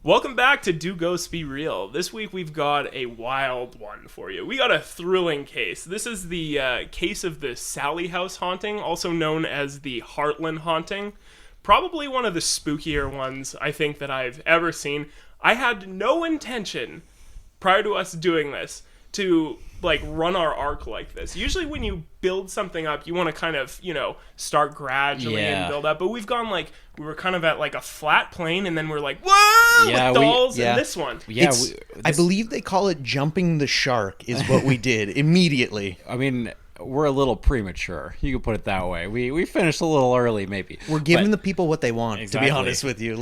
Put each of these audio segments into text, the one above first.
Welcome back to Do Ghosts Be Real. This week we've got a wild one for you. We got a thrilling case. This is the case of the Sallie House haunting, also known as the Heartland haunting. Probably one of the spookier ones I think that I've ever seen. I had no intention, prior to us doing this, to run our arc like this. Usually when you build something up, you want to kind of, start gradually and build up. But we've gone we were kind of at a flat plane, and then we're like, whoa, with dolls and this one. Yeah, I believe they call it jumping the shark is what we did immediately. I mean, we're a little premature. You could put it that way. We finished a little early, maybe. We're giving the people what they want, to be honest with you.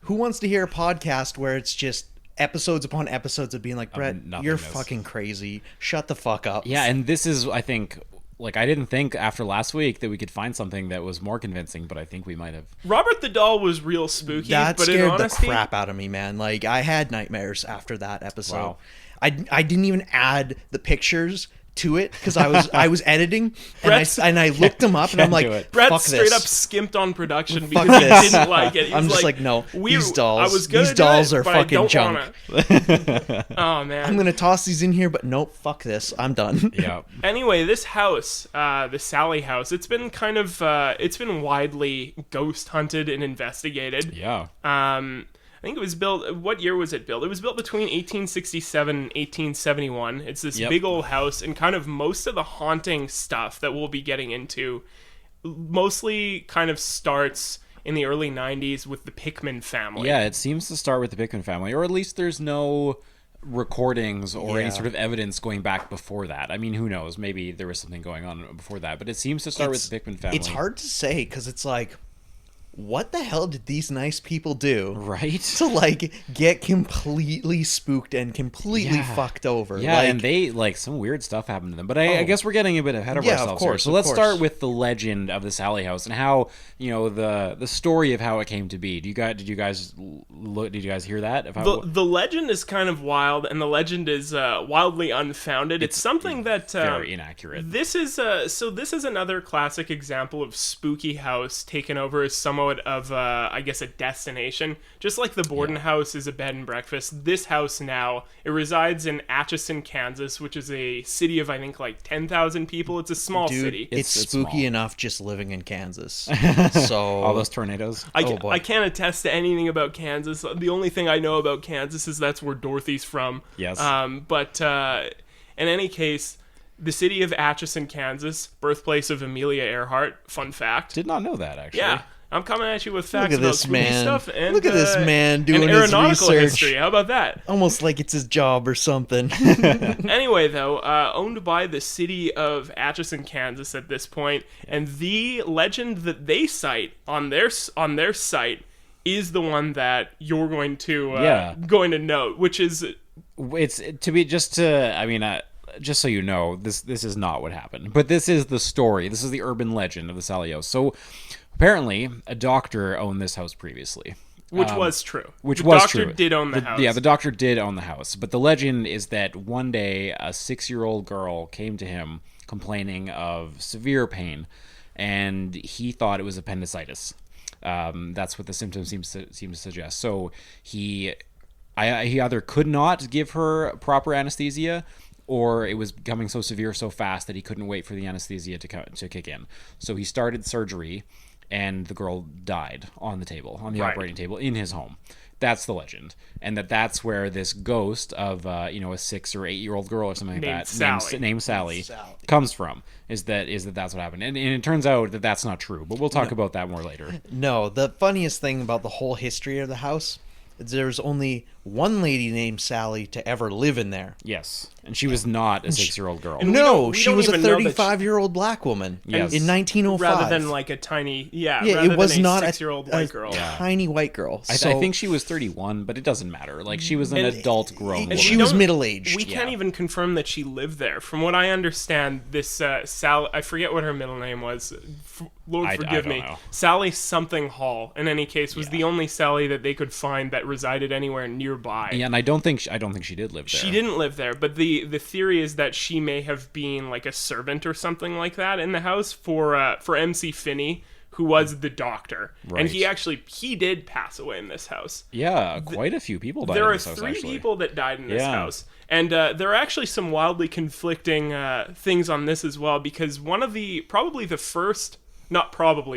Who wants to hear a podcast where it's just episodes upon episodes of being like, Brett, you're fucking crazy. Shut the fuck up. Yeah, and this is, I think, I didn't think after last week that we could find something that was more convincing, but I think we might have. Robert the Doll was real spooky. That scared the crap out of me, man. I had nightmares after that episode. Wow. I didn't even add the pictures to it because I was editing and I looked them up and I'm like, Brett fuck straight this. up skimped on production because he didn't like it. I'm just no, these dolls are but fucking junk. Oh man, I'm gonna toss these in here, but nope, fuck this, I'm done. Yeah. Anyway, this house, the Sallie House, it's been kind of it's been widely ghost hunted and investigated. Yeah. I think it was built. What year was it built? It was built between 1867 and 1871. It's this big old house, and kind of most of the haunting stuff that we'll be getting into mostly kind of starts in the early 90s with the Pickman family. Yeah, it seems to start with the Pickman family, or at least there's no recordings or any sort of evidence going back before that. I mean, who knows? Maybe there was something going on before that, but it seems to start with the Pickman family. It's hard to say because it's what the hell did these nice people do? Right? To get completely spooked and completely fucked over. Yeah, and they some weird stuff happened to them. But I guess we're getting a bit ahead of ourselves here. So let's start with the legend of the Sallie House and how, the story of how it came to be. Did you guys hear that? The legend is kind of wild, and the legend is wildly unfounded. It's something that very inaccurate. This is this is another classic example of spooky house taken over as somewhat of I guess a destination. Just like the Borden house is a bed and breakfast, this house now, it resides in Atchison, Kansas, which is a city of I think 10,000 people. It's a small city. It's spooky small enough just living in Kansas. So all those tornadoes. I can't attest to anything about Kansas. The only thing I know about Kansas is that's where Dorothy's from. Yes. But in any case, the city of Atchison, Kansas, birthplace of Amelia Earhart. Fun fact. Did not know that, actually. Yeah. I'm coming at you with facts about spooky stuff and look at this man doing his aeronautical research. History. How about that? Almost like it's his job or something. Anyway, though, owned by the city of Atchison, Kansas at this point, and the legend that they cite on their site is the one that you're going to note, which is just so you know, this is not what happened, but this is the story. This is the urban legend of the Sallie House. So apparently, a doctor owned this house previously. Which was true. The doctor did own the house. Yeah, the doctor did own the house. But the legend is that one day, a 6-year-old girl came to him complaining of severe pain, and he thought it was appendicitis. That's what the symptoms seem to suggest. So he either could not give her proper anesthesia, or it was becoming so severe so fast that he couldn't wait for the anesthesia to kick in. So he started surgery, and the girl died on the operating table in his home. That's the legend, and that's where this ghost of a 6 or 8 year old girl or something like that named Sally comes from. Is that that's what happened, and it turns out that that's not true. But we'll talk about that more later. No, the funniest thing about the whole history of the house is there's only one lady named Sally to ever live in there. Yes, and she was not a 6-year-old girl. No, she was a 35-year-old black woman in 1905. Rather than a tiny, it was not a 6-year-old white girl. Tiny white girl. I think she was 31, but it doesn't matter. She was an adult grown woman. She was middle-aged. We can't even confirm that she lived there. From what I understand, this Sally, I forget what her middle name was. Lord forgive me. Sally something Hall, in any case, was the only Sally that they could find that resided anywhere nearby. Yeah, and I don't think she did live there. She didn't live there, but the theory is that she may have been a servant or something like that in the house for MC Finney, who was the doctor. Right. And he did pass away in this house. Yeah, quite a few people died There in are this house, three actually. people that died in this Yeah. house. And there are actually some wildly conflicting things on this as well, because one of the,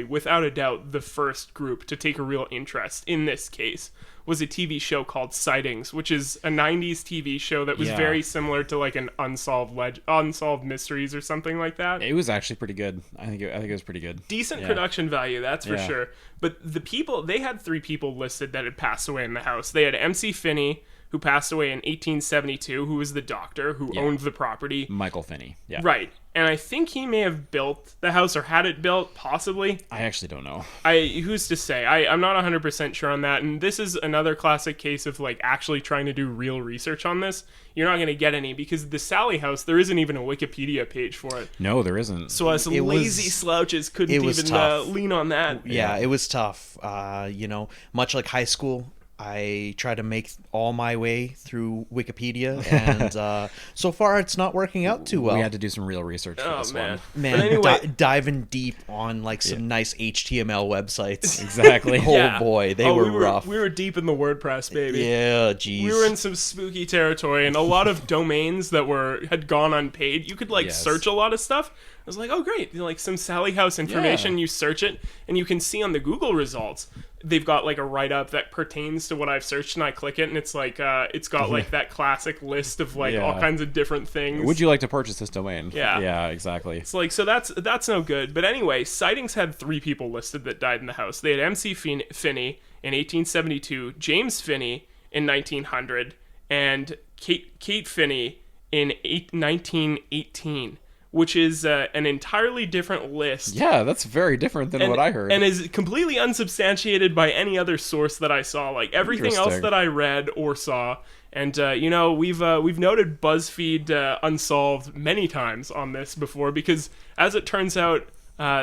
without a doubt, the first group to take a real interest in this case was a TV show called Sightings, which is a 90s TV show that was Yeah. very similar to like an unsolved mysteries or something like that. It was actually pretty good. I think it was pretty good. Decent production value, that's for Yeah. sure. But they had 3 people listed that had passed away in the house. They had MC Finney, who passed away in 1872, who was the doctor who owned the property. Michael Finney. Yeah. Right. And I think he may have built the house or had it built, possibly. I actually don't know. Who's to say? I'm not 100% sure on that. And this is another classic case of like actually trying to do real research on this. You're not going to get any because the Sallie House, there isn't even a Wikipedia page for it. No, there isn't. So us lazy slouches couldn't even lean on that. Yeah, it was tough. Much like high school, I try to make all my way through Wikipedia, and so far it's not working out too well. We had to do some real research for this one. Man, But anyway, diving deep on like some nice HTML websites. Exactly. Oh boy, they were rough. We were deep in the WordPress, baby. Yeah, geez. We were in some spooky territory, and a lot of domains that had gone unpaid. You could search a lot of stuff. I was like, oh great, like some Sallie House information. Yeah. You search it, and you can see on the Google results they've got like a write up that pertains to what I've searched, and I click it, and it's like it's got like that classic list of like all kinds of different things. Would you like to purchase this domain? Yeah. Yeah, exactly. It's like, so that's no good. But anyway, Sightings had 3 people listed that died in the house. They had MC Finney in 1872, James Finney in 1900, and Kate Finney in 1918. Which is an entirely different list. Yeah, that's very different than what I heard. And is completely unsubstantiated by any other source that I saw. Like everything else that I read or saw. And we've noted BuzzFeed Unsolved many times on this before because, as it turns out,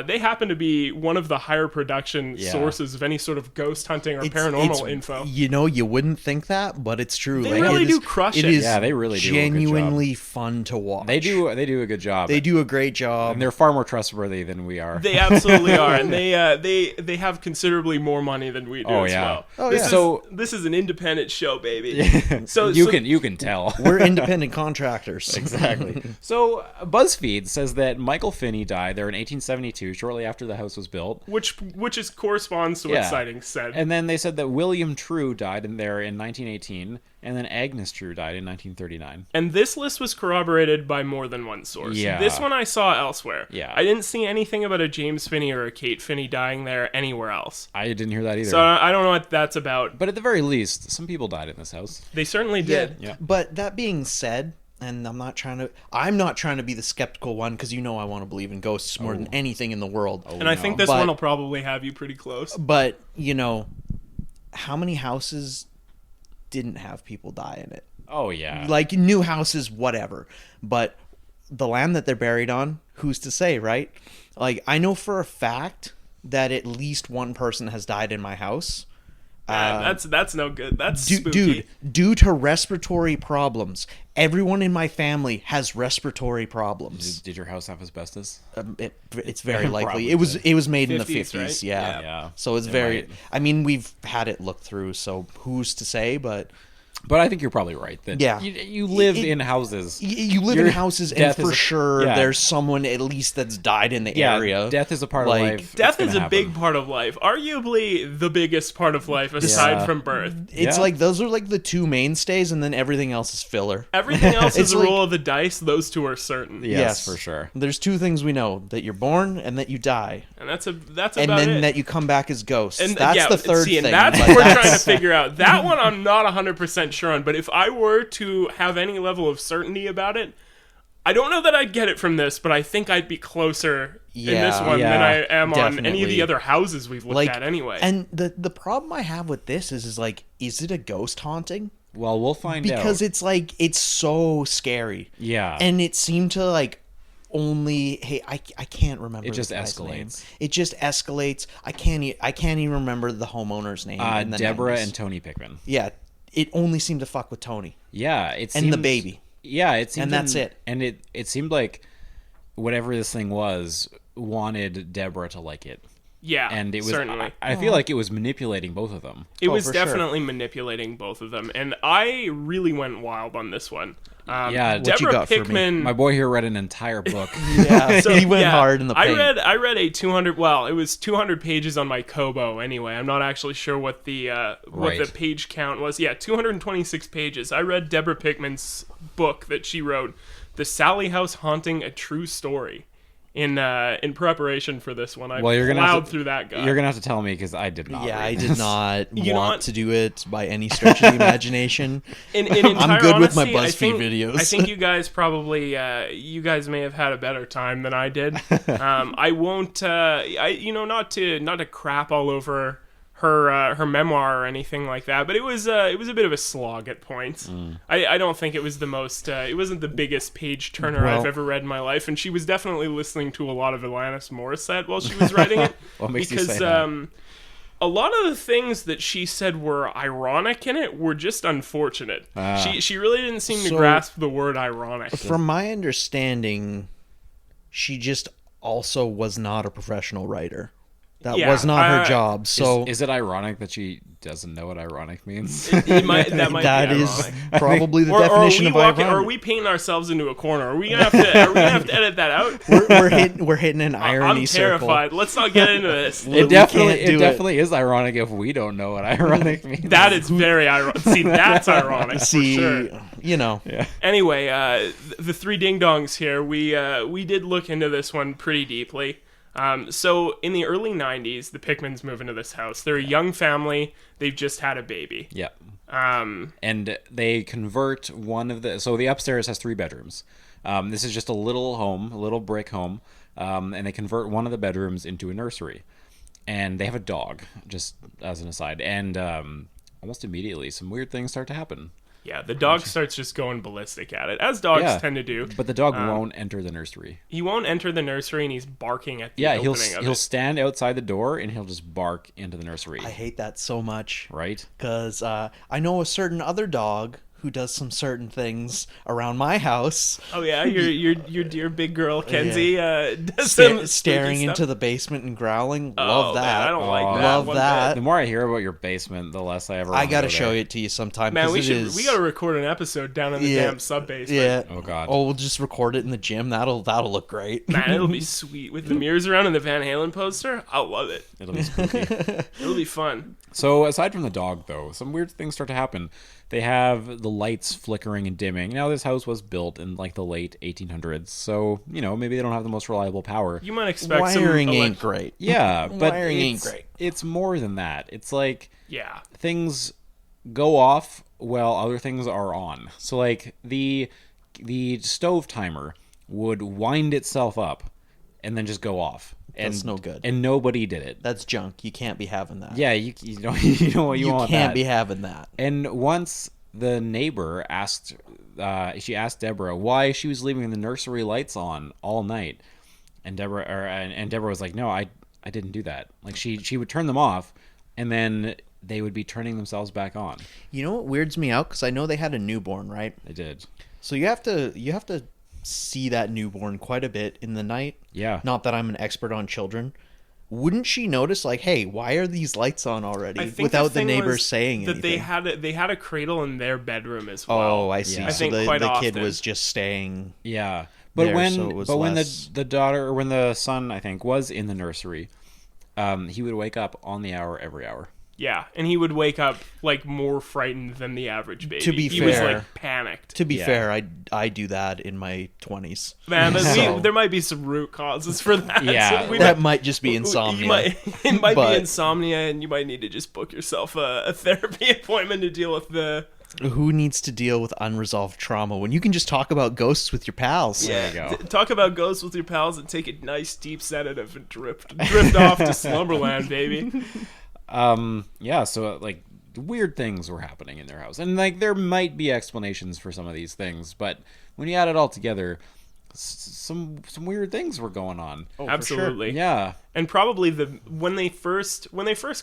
they happen to be one of the higher production sources of any sort of ghost hunting or paranormal info. You wouldn't think that, but it's true. They really do crush it. Is yeah, they really do genuinely fun to watch. They do a good job. They do a great job. And they're far more trustworthy than we are. They absolutely are, and they have considerably more money than we do as well. Oh, This is an independent show, baby. So you can tell. We're independent contractors. Exactly. So BuzzFeed says that Michael Finney died there in 1872, shortly after the house was built. Which corresponds to what Sightings said. And then they said that William True died in 1918, and then Agnes True died in 1939. And this list was corroborated by more than one source. Yeah. This one I saw elsewhere. Yeah. I didn't see anything about a James Finney or a Kate Finney dying there anywhere else. I didn't hear that either. So I don't know what that's about. But at the very least, some people died in this house. They certainly did. Yeah. But that being said, and I'm not trying to be the skeptical one because I want to believe in ghosts more than anything in the world. And I think this one will probably have you pretty close. But how many houses didn't have people die in it? Oh yeah. Like new houses, whatever. But the land that they're buried on, who's to say, right? Like I know for a fact that at least one person has died in my house. That's no good. That's spooky. Dude, due to respiratory problems. Everyone in my family has respiratory problems. Did your house have asbestos? It's very likely. Probably. It was made in the 50s, 50s, right? Yeah. So it's very... I mean, we've had it looked through, so who's to say, but... But I think you're probably right. That you live in houses. You live in houses, and for sure yeah. there's someone at least that's died in the area. Death is a part of life. Death is a big part of life. Arguably the biggest part of life aside from birth. It's like those are like the 2 mainstays, and then everything else is filler. Everything else is a roll of the dice. Those 2 are certain. Yes, for sure. There's 2 things we know: that you're born and that you die. And that's about and then it. That you come back as ghosts. And that's the third thing. And that's what we're trying to figure out. That one I'm not 100% sure on, but if I were to have any level of certainty about it, I don't know that I'd get it from this, but I think I'd be closer in this one than I am on any of the other houses we've looked at anyway. And the problem I have with this is is it a ghost haunting? Well, we'll find out. Because it's so scary. Yeah. And it seemed to I can't remember. It just the guy's escalates. name. It just escalates. I can't even remember the homeowner's name. in the Deborah 90s. and Tony Pickman. Yeah. It only seemed to fuck with Tony. Yeah, and the baby. Yeah, it seemed, and that's it. And it seemed like whatever this thing was wanted Deborah to like it. Yeah, and it was. certainly. I feel like it was manipulating both of them. It was for definitely manipulating both of them, and I really went wild on this one. Yeah, what Deborah you got for me? Pickman. My boy here read an entire book. Yeah, he went hard in the paint. I read a 200. Well, it was 200 pages on my Kobo. Anyway, I'm not actually sure what the Right. page count was. Yeah, 226 pages. I read Deborah Pickman's book that she wrote, "The Sallie House Haunting: A True Story." In preparation for this one, I Well, you're gonna plowed have to, through that guy. You're gonna have to tell me because I did not. Yeah, read I this. did not You know what? want to do it by any stretch of the imagination. In entire good with my honesty, I BuzzFeed think, videos. I think you guys probably, you guys may have had a better time than I did. I won't, not to crap all over her memoir or anything like that, but it was a bit of a slog at points. I don't think it was the most, it wasn't the biggest page turner I've Well- ever read in my life, and she was definitely listening to a lot of Alanis Morissette while she was writing it. What makes you because, say that? a lot of the things that she said were ironic in it were just unfortunate. She really didn't seem to So- grasp the word ironic. From my understanding, she just also was not a professional writer. That Yeah, was not her job. So Is it ironic that she doesn't know what ironic means? It might, that might that be is ironic. probably the Or definition of ironic. are we painting ourselves into a corner? Are we gonna have to edit that out? We're hitting an irony I'm circle. terrified. Let's not get into this. It definitely, can't do it it. definitely is ironic if we don't know what ironic means. That is very ironic. See, that's ironic See, for sure. you know, Anyway, the three ding dongs here. We did look into this one pretty deeply. So in the early 90s, the Pickmans move into this house. They're a young family. They've just had a baby. Yeah. And they convert so the upstairs has 3 bedrooms. This is just a little home, a little brick home. And they convert one of the bedrooms into a nursery. And they have a dog, just as an aside. And almost immediately, some weird things start to happen. Yeah, the dog starts just going ballistic at it, as dogs tend to do. But the dog won't enter the nursery. He won't enter the nursery, and he's barking at the Yeah, opening of he'll it. stand outside the door and he'll just bark into the nursery. I hate that so much. Right? Because I know a certain other dog who does some certain things around my house. Oh yeah, your dear big girl Kenzie does Staring into the basement and growling. Oh, Love that. man, I don't like that. Love one that. The more I hear about your basement, the less I ever I want gotta go show there. it to you sometime. Man, 'cause we gotta record an episode down in the damn sub basement. Yeah. Oh, God. Oh, we'll just record it in the gym. That'll look great. Man, it'll be sweet with the mirrors around and the Van Halen poster. I'll love it. It'll be spooky. It'll be fun. So aside from the dog, though, some weird things start to happen. They have the lights flickering and dimming. Now, this house was built in like the late 1800s, so maybe they don't have the most reliable power. You might expect Wiring some ain't great. Yeah, but Wiring ain't it's, great. it's more than that. It's like Yeah. things go off while other things are on. So like the stove timer would wind itself up and then just go off. And, That's no good. And nobody did it. That's junk. You can't be having that. Yeah, you don't you don't You want can't that. be having that. And once the neighbor asked Deborah why she was leaving the nursery lights on all night, and Deborah was like, "No, I didn't do that." Like she would turn them off, and then they would be turning themselves back on. You know what weirds me out? Because I know they had a newborn, right? They did. So you have to see that newborn quite a bit in the night. Yeah. Not that I'm an expert on children. Wouldn't she notice, like, hey, why are these lights on already? I think Without the thing neighbors was saying that anything. they had a cradle in their bedroom as well. Oh, I see. Yeah. I So think the quite kid often. was just staying. Yeah. But There, when so it was when less- the daughter or when the son, I think, was in the nursery, he would wake up on the hour every hour. Yeah, and he would wake up like more frightened than the average baby. To be he was fair- like panicked. To be Yeah. fair, I do that in my 20s. Man, but So- there might be some root causes for that. Yeah. So we That might just be insomnia. It might But- be insomnia, and you might need to just book yourself a therapy appointment to deal with the. Who needs to deal with unresolved trauma when you can just talk about ghosts with your pals? There you go. Talk about ghosts with your pals and take a nice deep sedative and drift off to slumberland, baby. Yeah, so like weird things were happening in their house. And like there might be explanations for some of these things, but when you add it all together, some weird things were going on. Oh, for sure. Absolutely. Yeah. And probably when they first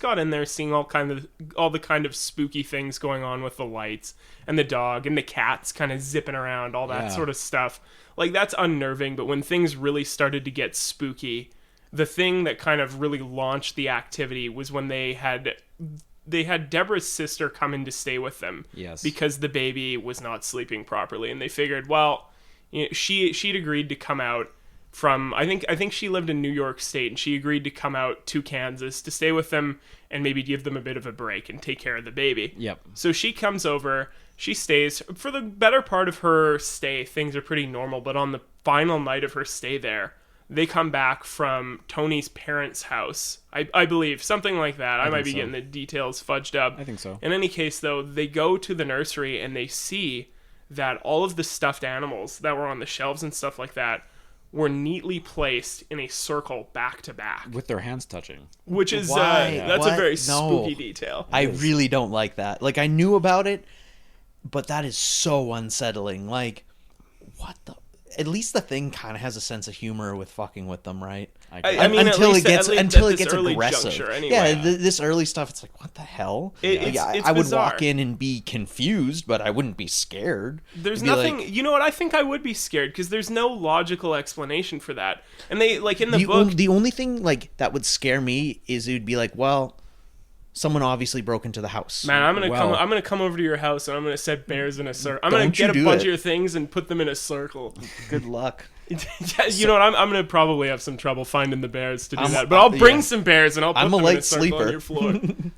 got in there, seeing all the kind of spooky things going on with the lights and the dog and the cats kind of zipping around, all that Yeah. sort of stuff. Like that's unnerving. But when things really started to get spooky, the thing that kind of really launched the activity was when they had Deborah's sister come in to stay with them. Yes. Because the baby was not sleeping properly, and they figured, well, she'd agreed to come out from, I think she lived in New York State, and she agreed to come out to Kansas to stay with them and maybe give them a bit of a break and take care of the baby. Yep. So she comes over, she stays. For the better part of her stay, things are pretty normal, but on the final night of her stay there, they come back from Tony's parents' house. I believe, something like that. I might be getting the details fudged up. I think so. In any case, though, they go to the nursery and they see that all of the stuffed animals that were on the shelves and stuff like that were neatly placed in a circle back to back. With their hands touching. Which is, Why? that's What? a very No. spooky detail. I really don't like that. Like, I knew about it, but that is so unsettling. Like, what the... At least the thing kind of has a sense of humor with fucking with them, right? I mean, until at least at it this gets early aggressive. juncture, anyway. Yeah, this early stuff, it's like, what the hell? It's I would bizarre. walk in and be confused, but I wouldn't be scared. There's I'd be nothing. like, You know what? I think I would be scared because there's no logical explanation for that. And they, like, in the book, the only thing like that would scare me is it would be like, well, someone obviously broke into the house. man, I'm Well- gonna come over to your house and I'm gonna set bears in a circle. I'm gonna Don't you get a do bunch it. of your things and put them in a circle. Good luck. Yeah, you know what? I'm gonna probably have some trouble finding the bears to do that, but I'll bring yeah. some bears and I'll put I'm a them in light a circle sleeper. on your floor.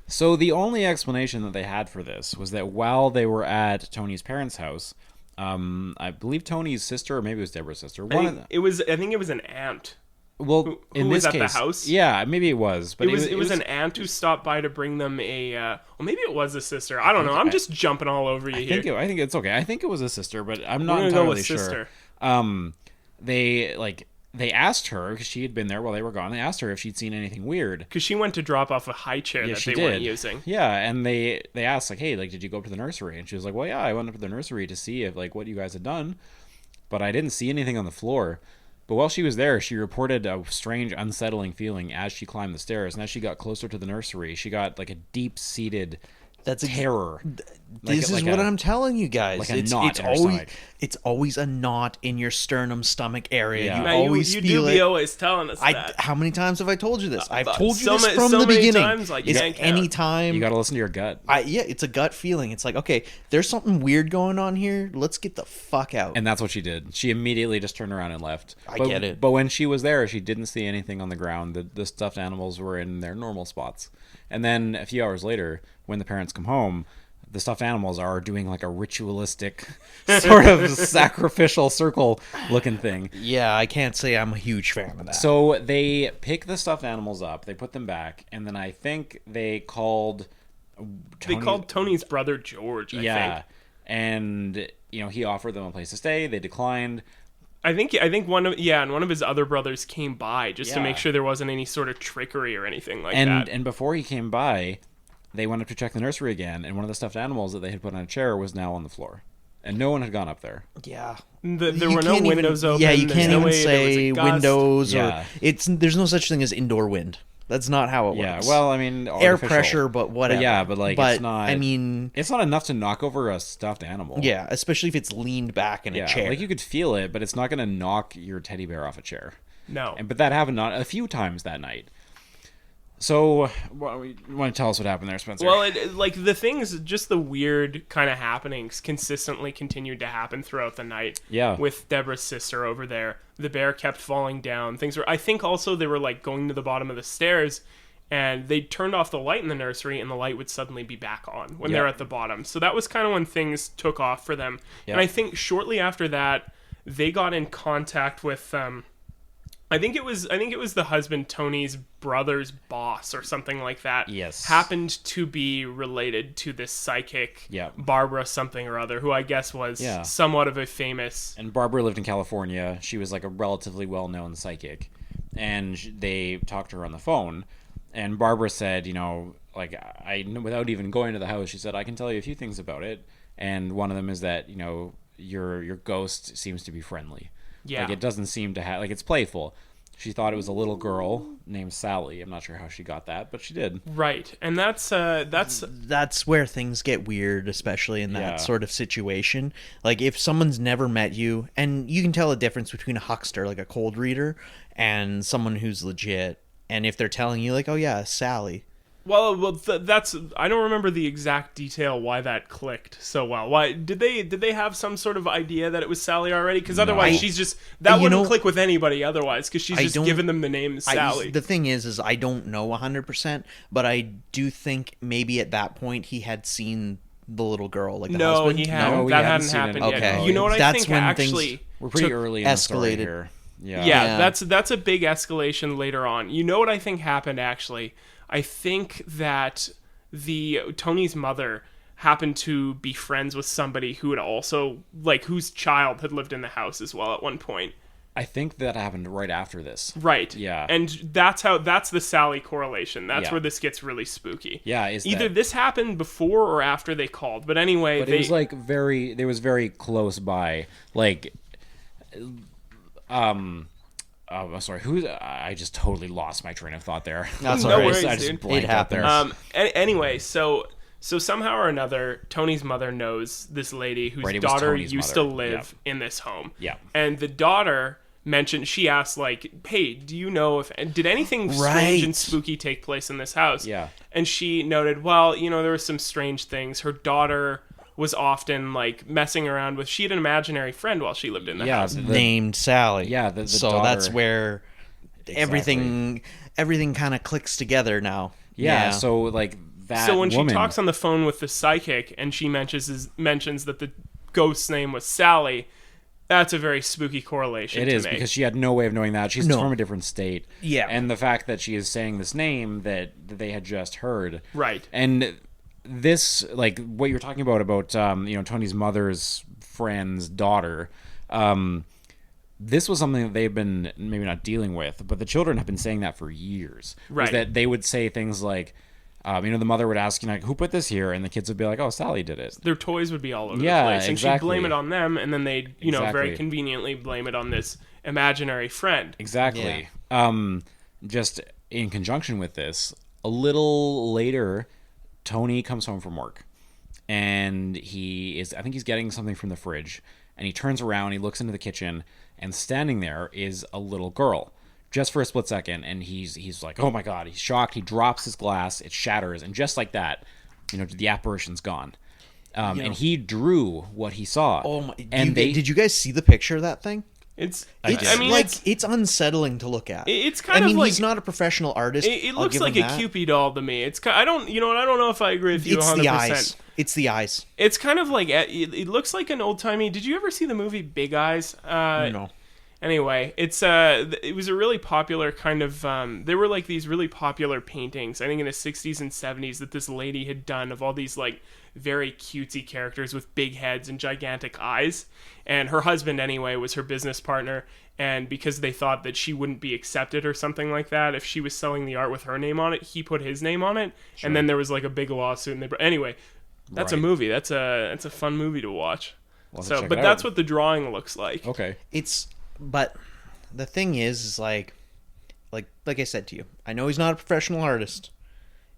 So the only explanation that they had for this was that while they were at Tony's parents' house, I believe Tony's sister, or maybe it was Deborah's sister. I think it was an aunt. Well, in was this at the case, house? yeah, maybe it was, but It was an aunt who stopped by to bring them a. Well, maybe it was a sister. I don't know. I'm just jumping all over you here. I think it's okay. I think it was a sister, but I'm not gonna go entirely with sure. sister. They asked her, because she had been there while they were gone. They asked her if she'd seen anything weird. Because she went to drop off a high chair that she they weren't did. using. Yeah, and they asked, like, hey, like, did you go up to the nursery? And she was like, well, yeah, I went up to the nursery to see if, like, what you guys had done, but I didn't see anything on the floor. But while she was there, she reported a strange, unsettling feeling as she climbed the stairs. And as she got closer to the nursery, she got, like, a deep-seated terror. This is what I'm telling you guys. like a knot in her stomach. It's always a knot in your sternum stomach area. Yeah. You Now, always you feel do it. be always telling us that. How many times have I told you this? I've But told you so this ma- from so the many beginning. times, like, you Is can't count. anytime You got to listen to your gut. yeah, it's a gut feeling. It's like, okay, there's something weird going on here. Let's get the fuck out. And that's what she did. She immediately just turned around and left. I get it. But when she was there, she didn't see anything on the ground. The stuffed animals were in their normal spots. And then a few hours later, when the parents come home, the stuffed animals are doing like a ritualistic sort of sacrificial circle looking thing. Yeah, I can't say I'm a huge fan of that. So they pick the stuffed animals up, they put them back, and then I think they called Tony's brother George, I think. And he offered them a place to stay. They declined. I think one of his other brothers came by just to Yeah. make sure there wasn't any sort of trickery or anything like And that. and before he came by, they went up to check the nursery again, and one of the stuffed animals that they had put on a chair was now on the floor. And no one had gone up there. yeah. There You were no can't windows even, open. Yeah, you There's can't no even way there was a say gust. windows Yeah. or there's no such thing as indoor wind. That's not how it Yeah, works. well, I mean, air artificial. pressure, but whatever. Yeah, but like it's not. I mean, it's not enough to knock over a stuffed animal. yeah, especially if it's leaned back in yeah, a chair. like you could feel it, but it's not going to knock your teddy bear off a chair. No. But that happened a few times that night. So, you want to tell us what happened there, Spencer? Well, like the things, just the weird kind of happenings consistently continued to happen throughout the night. Yeah. With Deborah's sister over there. The bear kept falling down. I think also they were like going to the bottom of the stairs and they turned off the light in the nursery and the light would suddenly be back on when they're at the bottom. So that was kind of when things took off for them. Yeah. And I think shortly after that, they got in contact with, I think it was the husband, Tony's brother's boss or something like that. Yes. Happened to be related to this psychic, Yeah. Barbara something or other, who I guess was Yeah. somewhat of a famous. And Barbara lived in California. She was like a relatively well-known psychic. And they talked to her on the phone. And Barbara said, like, without even going to the house, she said, I can tell you a few things about it. And one of them is that, your ghost seems to be friendly. Yeah. Like, it doesn't seem to have, like, it's playful. She thought it was a little girl named Sallie. I'm not sure how she got that, but she did. Right, and that's where things get weird, especially in that sort of situation. Like, if someone's never met you, and you can tell a difference between a huckster, like a cold reader, and someone who's legit. And if they're telling you, like, oh yeah, Sally. Well, that's I don't remember the exact detail why that clicked so well. Why did they have some sort of idea that it was Sally already? Because otherwise, she's just wouldn't click with anybody otherwise. Because she's just given them the name Sally. The thing is I don't know 100%, but I do think maybe at that point he had seen the little girl, like the husband. He hadn't. No, that hadn't happened yet. Okay. You know what I think actually? We're pretty early in the story here. Yeah, that's a big escalation later on. You know what I think happened actually? I think that Tony's mother happened to be friends with somebody who had also, like, whose child had lived in the house as well at one point. I think that happened right after this. Right. Yeah. And that's the Sally correlation. That's where this gets really spooky. Yeah. Either this happened before or after they called. But anyway, it was like it was very close by. Like, oh, sorry. I just totally lost my train of thought there. That's no worries, I just dude. blanked out there. Anyway, so somehow or another, Tony's mother knows this lady whose daughter used to live in this home. Yeah. And the daughter she asked, like, hey, do you know did anything strange and spooky take place in this house? Yeah. And she noted, well, there were some strange things. Her daughter was often, like, messing around with... She had an imaginary friend while she lived in the house. Named Sally. Yeah, so daughter. That's where everything kind of clicks together now. Yeah, so, like, that So when woman... she talks on the phone with the psychic, and she mentions that the ghost's name was Sally, that's a very spooky correlation It is, because she had no way of knowing that. She's from a different state. Yeah. And the fact that she is saying this name that they had just heard. Right. And... this, like, what you're talking about Tony's mother's friend's daughter, this was something that they've been maybe not dealing with, but the children have been saying that for years. Right. Was that they would say things like, the mother would ask, like, who put this here? And the kids would be like, oh, Sally did it. Their toys would be all over the place. And she'd blame it on them, and then they'd, very conveniently blame it on this imaginary friend. Exactly. Yeah. Just in conjunction with this, a little later... Tony comes home from work, and I think he's getting something from the fridge, and he turns around, he looks into the kitchen, and standing there is a little girl, just for a split second, and he's like, oh my god, he's shocked, he drops his glass, it shatters, and just like that, the apparition's gone. And he drew what he saw. Oh my! Did you guys see the picture of that thing? It's unsettling to look at. It's kind of like... he's not a professional artist. It looks like a Cupid doll to me. I don't know if I agree with you 100%. It's the eyes. It's the eyes. It's kind of like... It looks like an old-timey... Did you ever see the movie Big Eyes? No. Anyway, it was a really popular kind of... there were, like, these really popular paintings, I think in the 60s and 70s, that this lady had done of all these, like, very cutesy characters with big heads and gigantic eyes. And her husband, anyway, was her business partner. And because they thought that she wouldn't be accepted or something like that, if she was selling the art with her name on it, he put his name on it. Sure. And then there was, like, a big lawsuit. And anyway, that's a movie. That's a fun movie to watch. But that's what the drawing looks like. Okay. But the thing is like I said to you, I know he's not a professional artist.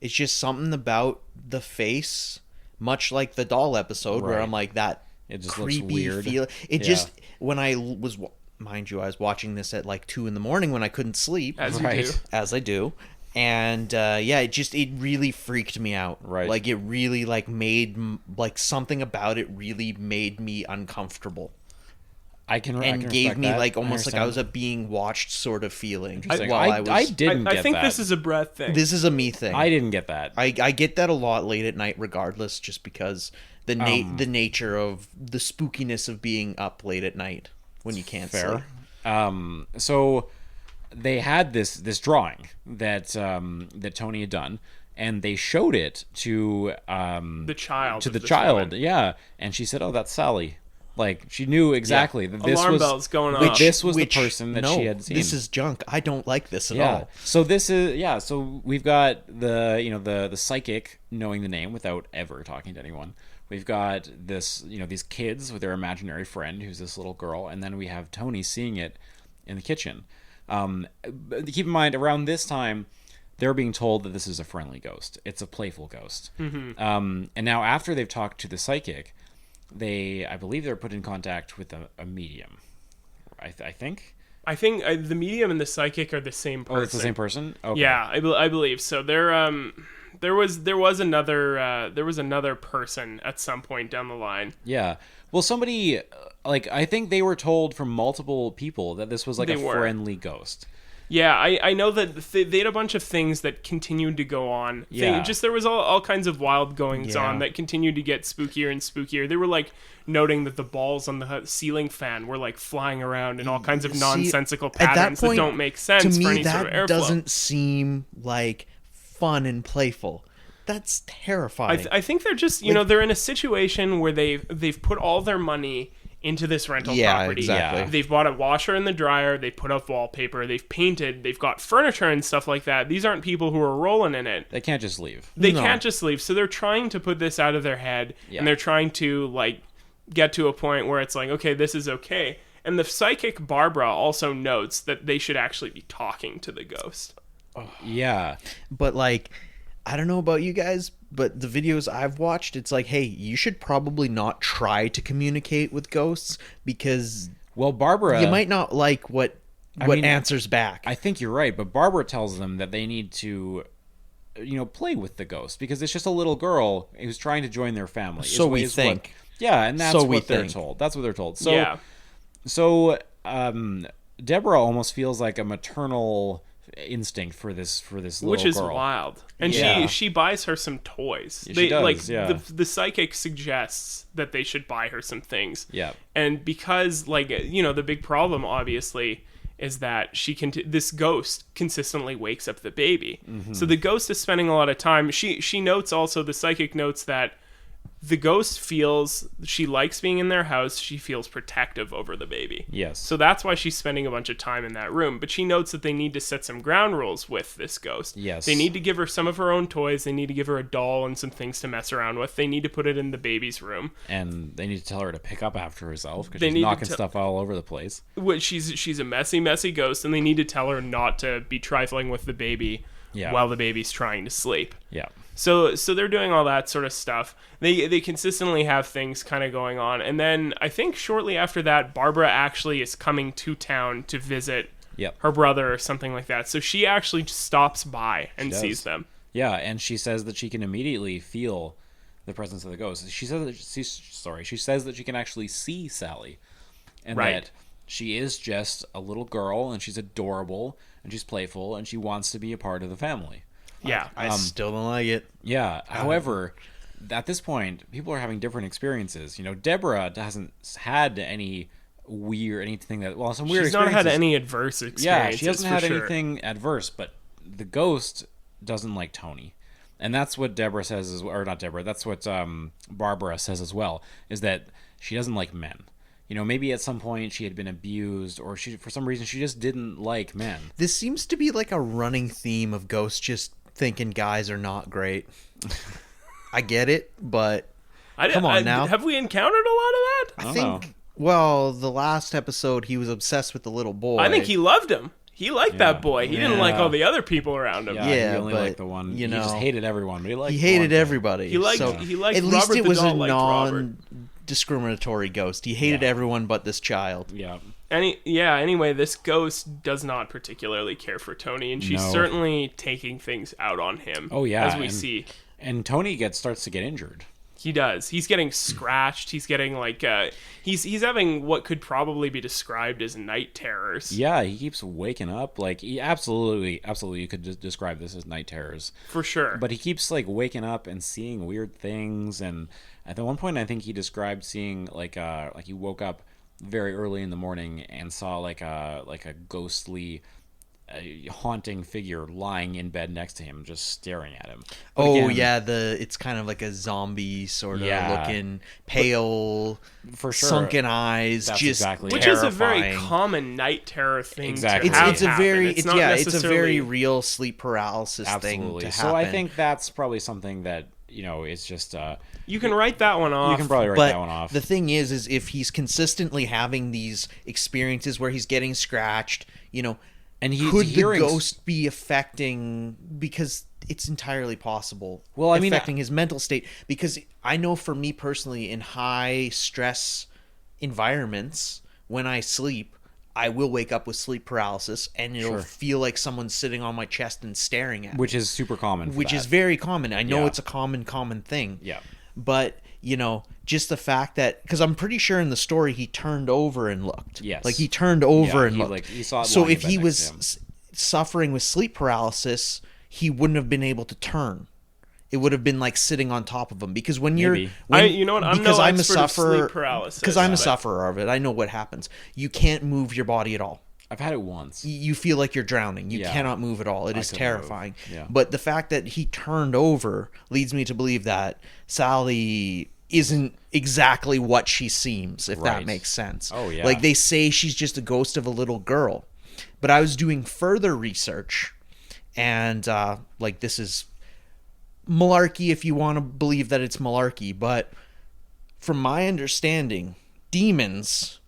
It's just something about the face, much like the doll episode, where I'm like, that it just creepy looks weird. Feel. Just when I was, mind you, I was watching this at like 2 a.m. when I couldn't sleep, as I do, and it really freaked me out. Right, like it really made something about it really made me uncomfortable. I gave me that. almost like I was a being watched sort of feeling. I didn't get that. I think this is a Brett thing. This is a me thing. I didn't get that. I get that a lot late at night regardless, just because the nature of the spookiness of being up late at night when you can't sleep. So they had this drawing that Tony had done, and they showed it to the child. To the child, yeah. And she said, oh, that's Sally. Like, she knew exactly that this alarm was bells going off. This was the person that she had seen. This is junk. I don't like this at all. So this is so we've got the psychic knowing the name without ever talking to anyone. We've got this these kids with their imaginary friend who's this little girl, and then we have Tony seeing it in the kitchen. But keep in mind, around this time, they're being told that this is a friendly ghost. It's a playful ghost. Mm-hmm. And now after they've talked to the psychic, I believe they're put in contact with a medium. I think. I think the medium and the psychic are the same person. Oh, it's the same person? Okay. Yeah, I believe so. There was another person at some point down the line. Yeah. Well, somebody, I think they were told from multiple people that this was friendly ghost. Yeah, I know that they had a bunch of things that continued to go on. Yeah. There was all kinds of wild goings on that continued to get spookier and spookier. They were noting that the balls on the ceiling fan were flying around in all kinds of nonsensical patterns that don't make sense to me, for any sort of airflow. That doesn't seem like fun and playful. That's terrifying. I think they're just they're in a situation where they've put all their money into this rental property. Exactly. Yeah. They've bought a washer and the dryer, they put up wallpaper, they've painted, they've got furniture and stuff like that. These aren't people who are rolling in it. They can't just leave. They can't just leave. So they're trying to put this out of their head, and they're trying to get to a point where it's okay, this is okay. And the psychic Barbara also notes that they should actually be talking to the ghost. Yeah. But I don't know about you guys, but the videos I've watched, it's hey, you should probably not try to communicate with ghosts because Barbara, you might not like what answers back. I think you're right, but Barbara tells them that they need to play with the ghost because it's just a little girl who's trying to join their family. So we think. And that's what they're told. That's what they're told. So Deborah almost feels like a maternal instinct for this little which is girl. wild. And she buys her some toys. She does, the psychic suggests that they should buy her some things. Yeah. And because the big problem obviously is that this ghost consistently wakes up the baby. Mm-hmm. So the ghost is spending a lot of time. She notes also, the psychic notes that the ghost feels she likes being in their house. She feels protective over the baby. Yes. So that's why she's spending a bunch of time in that room. But she notes that they need to set some ground rules with this ghost. Yes. They need to give her some of her own toys. They need to give her a doll and some things to mess around with. They need to put it in the baby's room. And they need to tell her to pick up after herself because she's knocking stuff all over the place. She's a messy, messy ghost, and they need to tell her not to be trifling with the baby while the baby's trying to sleep. Yeah. So they're doing all that sort of stuff. They consistently have things kind of going on. And then I think shortly after that, Barbara actually is coming to town to visit her brother or something like that. So she actually stops by and sees them. Yeah, and she says that she can immediately feel the presence of the ghost. She says that she can actually see Sallie. And that she is just a little girl, and she's adorable, and she's playful, and she wants to be a part of the family. Yeah. I still don't like it. Yeah. However, at this point, people are having different experiences. Deborah hasn't had any anything that, some weird experiences. She's not had any adverse experiences. Yeah, she hasn't had anything adverse, but the ghost doesn't like Tony. And that's what Deborah says, or not Deborah, that's what Barbara says as well, is that she doesn't like men. Maybe at some point she had been abused, or for some reason she just didn't like men. This seems to be a running theme of ghosts just thinking guys are not great. I get it, but come on now. Have we encountered a lot of that? I think, well, the last episode he was obsessed with the little boy. I think he loved him. He liked that boy. He didn't like all the other people around him. Yeah, he only liked the one. He just hated everyone, but he hated everybody. He liked at Robert least it was a Robert. discriminatory ghost. He hated everyone but this child. Yeah. Anyway, this ghost does not particularly care for Tony, and she's certainly taking things out on him. Oh yeah, as we see. And Tony starts to get injured. He does. He's getting scratched. He's getting he's having what could probably be described as night terrors. Yeah, he keeps waking up. He absolutely you could describe this as night terrors for sure. But he keeps waking up and seeing weird things. And at one point, I think he described seeing he woke up very early in the morning and saw a ghostly, haunting figure lying in bed next to him, just staring at him. But it's kind of like a zombie sort of looking, pale, for sure, sunken eyes, that's just exactly which is a very common night terror thing. Exactly, it's a very real sleep paralysis thing to happen. So I think that's probably something that it's just you can write that one off. You can probably write that one off. The thing is if he's consistently having these experiences where he's getting scratched, And could the ghost be affecting, because it's entirely possible, affecting his mental state? Because I know for me personally, in high stress environments, when I sleep, I will wake up with sleep paralysis, and it'll feel like someone's sitting on my chest and staring at me. Which is super common. Which is very common. I know it's a common thing. Yeah. But, just the fact that, because I'm pretty sure in the story he turned over and looked. Yes. Like he turned over and looked. He saw it. So if he was suffering with sleep paralysis, he wouldn't have been able to turn. It would have been like sitting on top of him, because when you're, you know what? I'm no expert of sleep paralysis. Because I'm a sufferer of it. I know what happens. You can't move your body at all. I've had it once. You feel like you're drowning. You cannot move at all. It is terrifying. Yeah. But the fact that he turned over leads me to believe that Sallie isn't exactly what she seems, if that makes sense. Oh, yeah. Like, they say she's just a ghost of a little girl. But I was doing further research, and this is malarkey if you want to believe that it's malarkey, but from my understanding, demons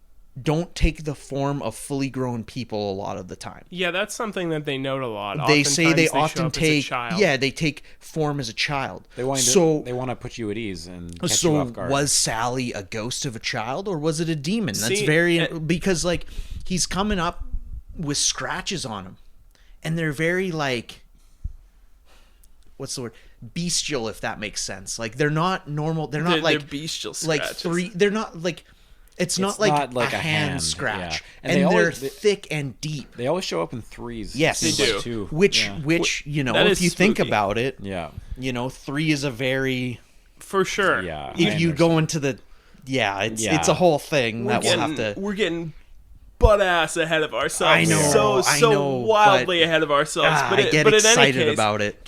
don't take the form of fully grown people a lot of the time. Yeah, that's something that they note a lot. They say they often take they take form as a child. They want to put you at ease and catch you off guard. Was Sallie a ghost of a child, or was it a demon? That's because like he's coming up with scratches on him, and they're very what's the word? Bestial, if that makes sense. Like they're not normal. They're they're bestial scratches. Like three. They're not like. It's not like a hand scratch, yeah. And they're thick and deep. They always show up in threes. Yes, they do. Too. Which if you think about it, 3 is a very, for sure. Yeah, if you go into the, it's a whole thing We're getting butt ass ahead of ourselves. I know, so wildly ahead of ourselves. But I get excited about it.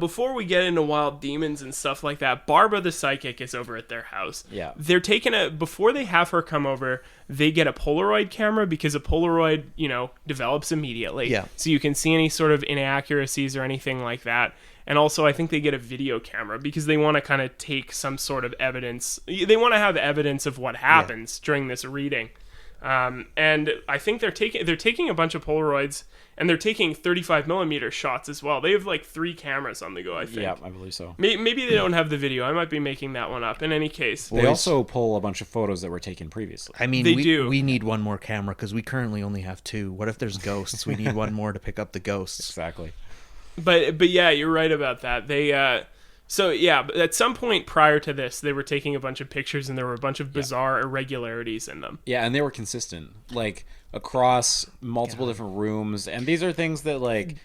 Before we get into wild demons and stuff like that, Barbara the psychic is over at their house. Yeah, they're taking before they have her come over, they get a Polaroid camera, because a Polaroid, develops immediately. Yeah. So you can see any sort of inaccuracies or anything like that. And also, I think they get a video camera because they want to kind of take some sort of evidence. They want to have evidence of what happens during this reading. And I think they're taking a bunch of Polaroids, and they're taking 35mm shots as well. They have 3 cameras on the go, I think. Yeah, I believe so. Maybe they don't have the video. I might be making that one up. In any case, they also pull a bunch of photos that were taken previously. I mean, we need one more camera because we currently only have 2. What if there's ghosts? We need one more to pick up the ghosts. Exactly. But yeah, you're right about that. They So yeah, at some point prior to this, they were taking a bunch of pictures, and there were a bunch of bizarre irregularities in them. Yeah, and they were consistent, across multiple different rooms. And these are things that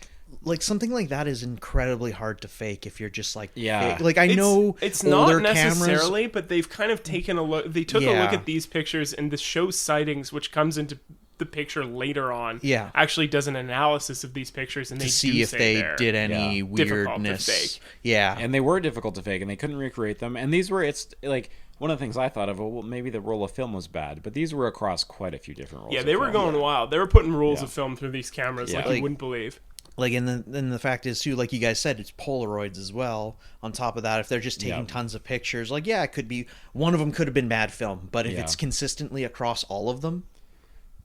something like that is incredibly hard to fake if you're just fake. I know it's not necessarily, but they've kind of taken a look. They took a look at these pictures, and the show sightings, which comes into the picture later on, actually does an analysis of these pictures, and to see if they did any weirdness. To fake. Yeah, and they were difficult to fake, and they couldn't recreate them. And these were one of the things I thought of. Well, maybe the roll of film was bad, but these were across quite a few different rolls. Yeah, they were going wild. They were putting rolls of film through these cameras you wouldn't believe. And then the fact is too, like you guys said, it's Polaroids as well. On top of that, if they're just taking tons of pictures, it could be one of them could have been bad film, but if it's consistently across all of them.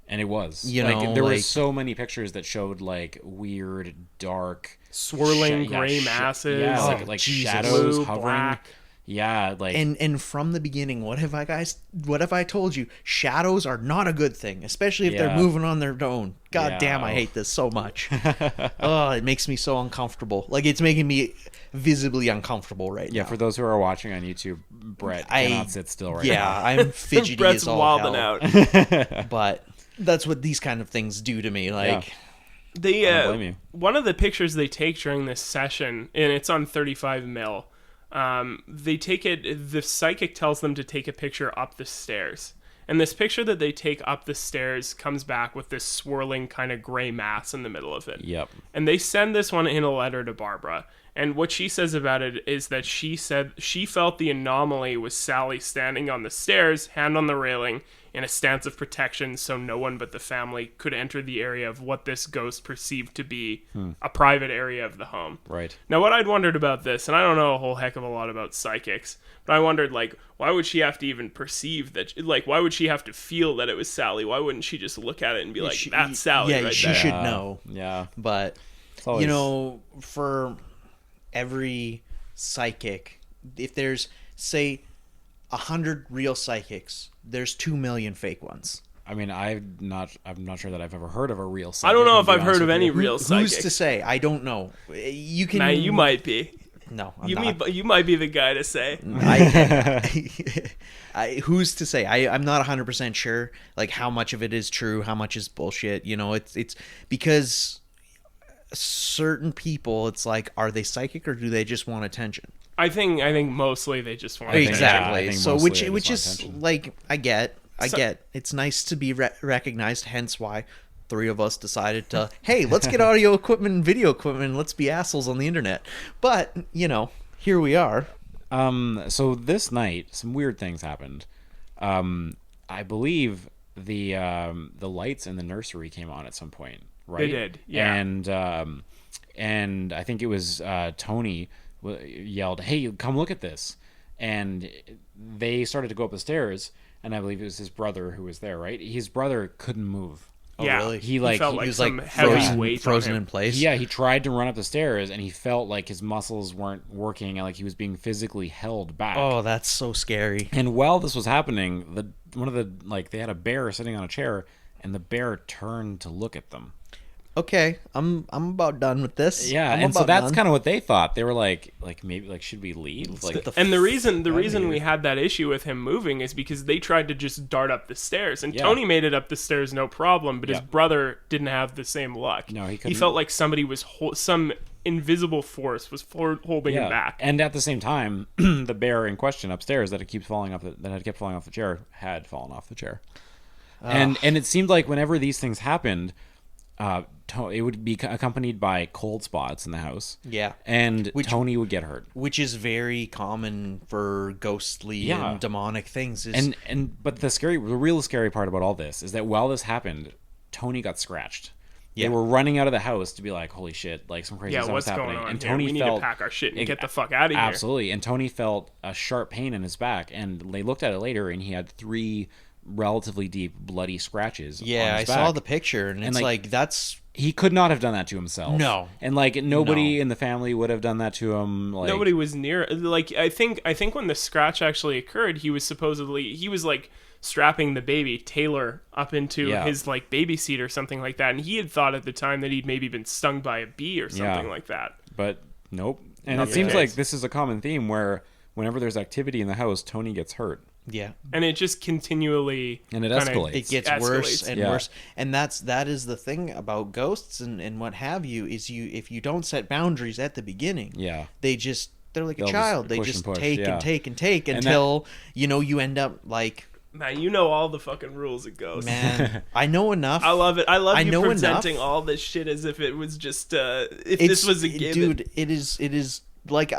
And it was. There were so many pictures that showed weird, dark, swirling gray masses. Yeah, shadows blue, hovering. Black. Yeah, and from the beginning, what have I told you? Shadows are not a good thing, especially if they're moving on their own. God damn, I hate this so much. It makes me so uncomfortable. It's making me visibly uncomfortable right now. Yeah, for those who are watching on YouTube, Brett cannot sit still right now. Yeah, I'm fidgety Brett's as all wilding hell. out. But that's what these kind of things do to me. I don't blame you. One of the pictures they take during this session, and it's on 35mm. They take it. The psychic tells them to take a picture up the stairs, and this picture that they take up the stairs comes back with this swirling kind of gray mass in the middle of it. Yep. And they send this one in a letter to Barbara, And what she says about it is that she said she felt the anomaly was Sallie standing on the stairs, hand on the railing, in a stance of protection so no one but the family could enter the area of what this ghost perceived to be a private area of the home. Right. Now, what I'd wondered about this, and I don't know a whole heck of a lot about psychics, but I wondered, like, why would she have to even perceive that, like, why would she have to feel that it was Sallie? Why wouldn't she just look at it and be like, that's Sallie right she there? should know. Yeah. But, always... you know, for every psychic, if there's, say, 100 real psychics, there's 2 million fake ones. I mean, I'm not sure that I've ever heard of a real psychic. I don't know if I've heard of any real psychics. Who's to say? I don't know. You can. Matt, you might be. No, I'm not. You might be the guy to say. Who's to say? I'm not 100% sure. Like how much of it is true, how much is bullshit. You know, it's because certain people, it's like, are they psychic or do they just want attention? I think mostly they just want exactly. So which is attention. like I get. It's nice to be recognized. Hence why 3 of us decided to, hey, let's get audio equipment and video equipment and let's be assholes on the internet. But you know, here we are. So this night, some weird things happened. I believe the lights in the nursery came on at some point, right? They did, yeah. And I think it was Tony yelled, "Hey, come look at this!" And they started to go up the stairs, and I believe it was his brother who was there, right? His brother couldn't move. Oh, yeah, really? He felt like was some like heavy weight frozen on him. in place. Yeah, he tried to run up the stairs, and he felt like his muscles weren't working, and like he was being physically held back. Oh, that's so scary. And while this was happening, they had a bear sitting on a chair, and the bear turned to look at them. Okay, I'm about done with this. Yeah, and so that's kind of what they thought. They were like maybe should we leave? And the reason we had that issue with him moving is because they tried to just dart up the stairs, and Tony made it up the stairs no problem, but his brother didn't have the same luck. No, he couldn't. He felt like somebody was some invisible force was holding him back. And at the same time, the bear in question upstairs that had kept falling off the chair had fallen off the chair. And it seemed like whenever these things happened, it would be accompanied by cold spots in the house. Yeah. And Tony would get hurt. Which is very common for ghostly and demonic things. But the real scary part about all this is that while this happened, Tony got scratched. Yeah. They were running out of the house to be like, holy shit, like some crazy stuff was happening. Going on and here? Tony we need to pack our shit and get the fuck out of here. Absolutely. And Tony felt a sharp pain in his back, and they looked at it later, and he had 3 relatively deep bloody scratches. Yeah, on his I back. saw the picture, and it's like that's... He could not have done that to himself. No. And like nobody in the family would have done that to him. Like, nobody was near. Like I think when the scratch actually occurred, he was like strapping the baby Taylor up into his like baby seat or something like that, and he had thought at the time that he'd maybe been stung by a bee or something like that. But nope. And it seems like this is a common theme where whenever there's activity in the house, Tony gets hurt. Yeah, and it just continually escalates. It gets worse and worse, and that is the thing about ghosts and what have you is if you don't set boundaries at the beginning, they're like a child. They just take and take and take until you end up like. Man, you know all the fucking rules of ghosts. Man, I know enough. I love it. I love you presenting all this shit as if it was just this was a given. Dude, it is like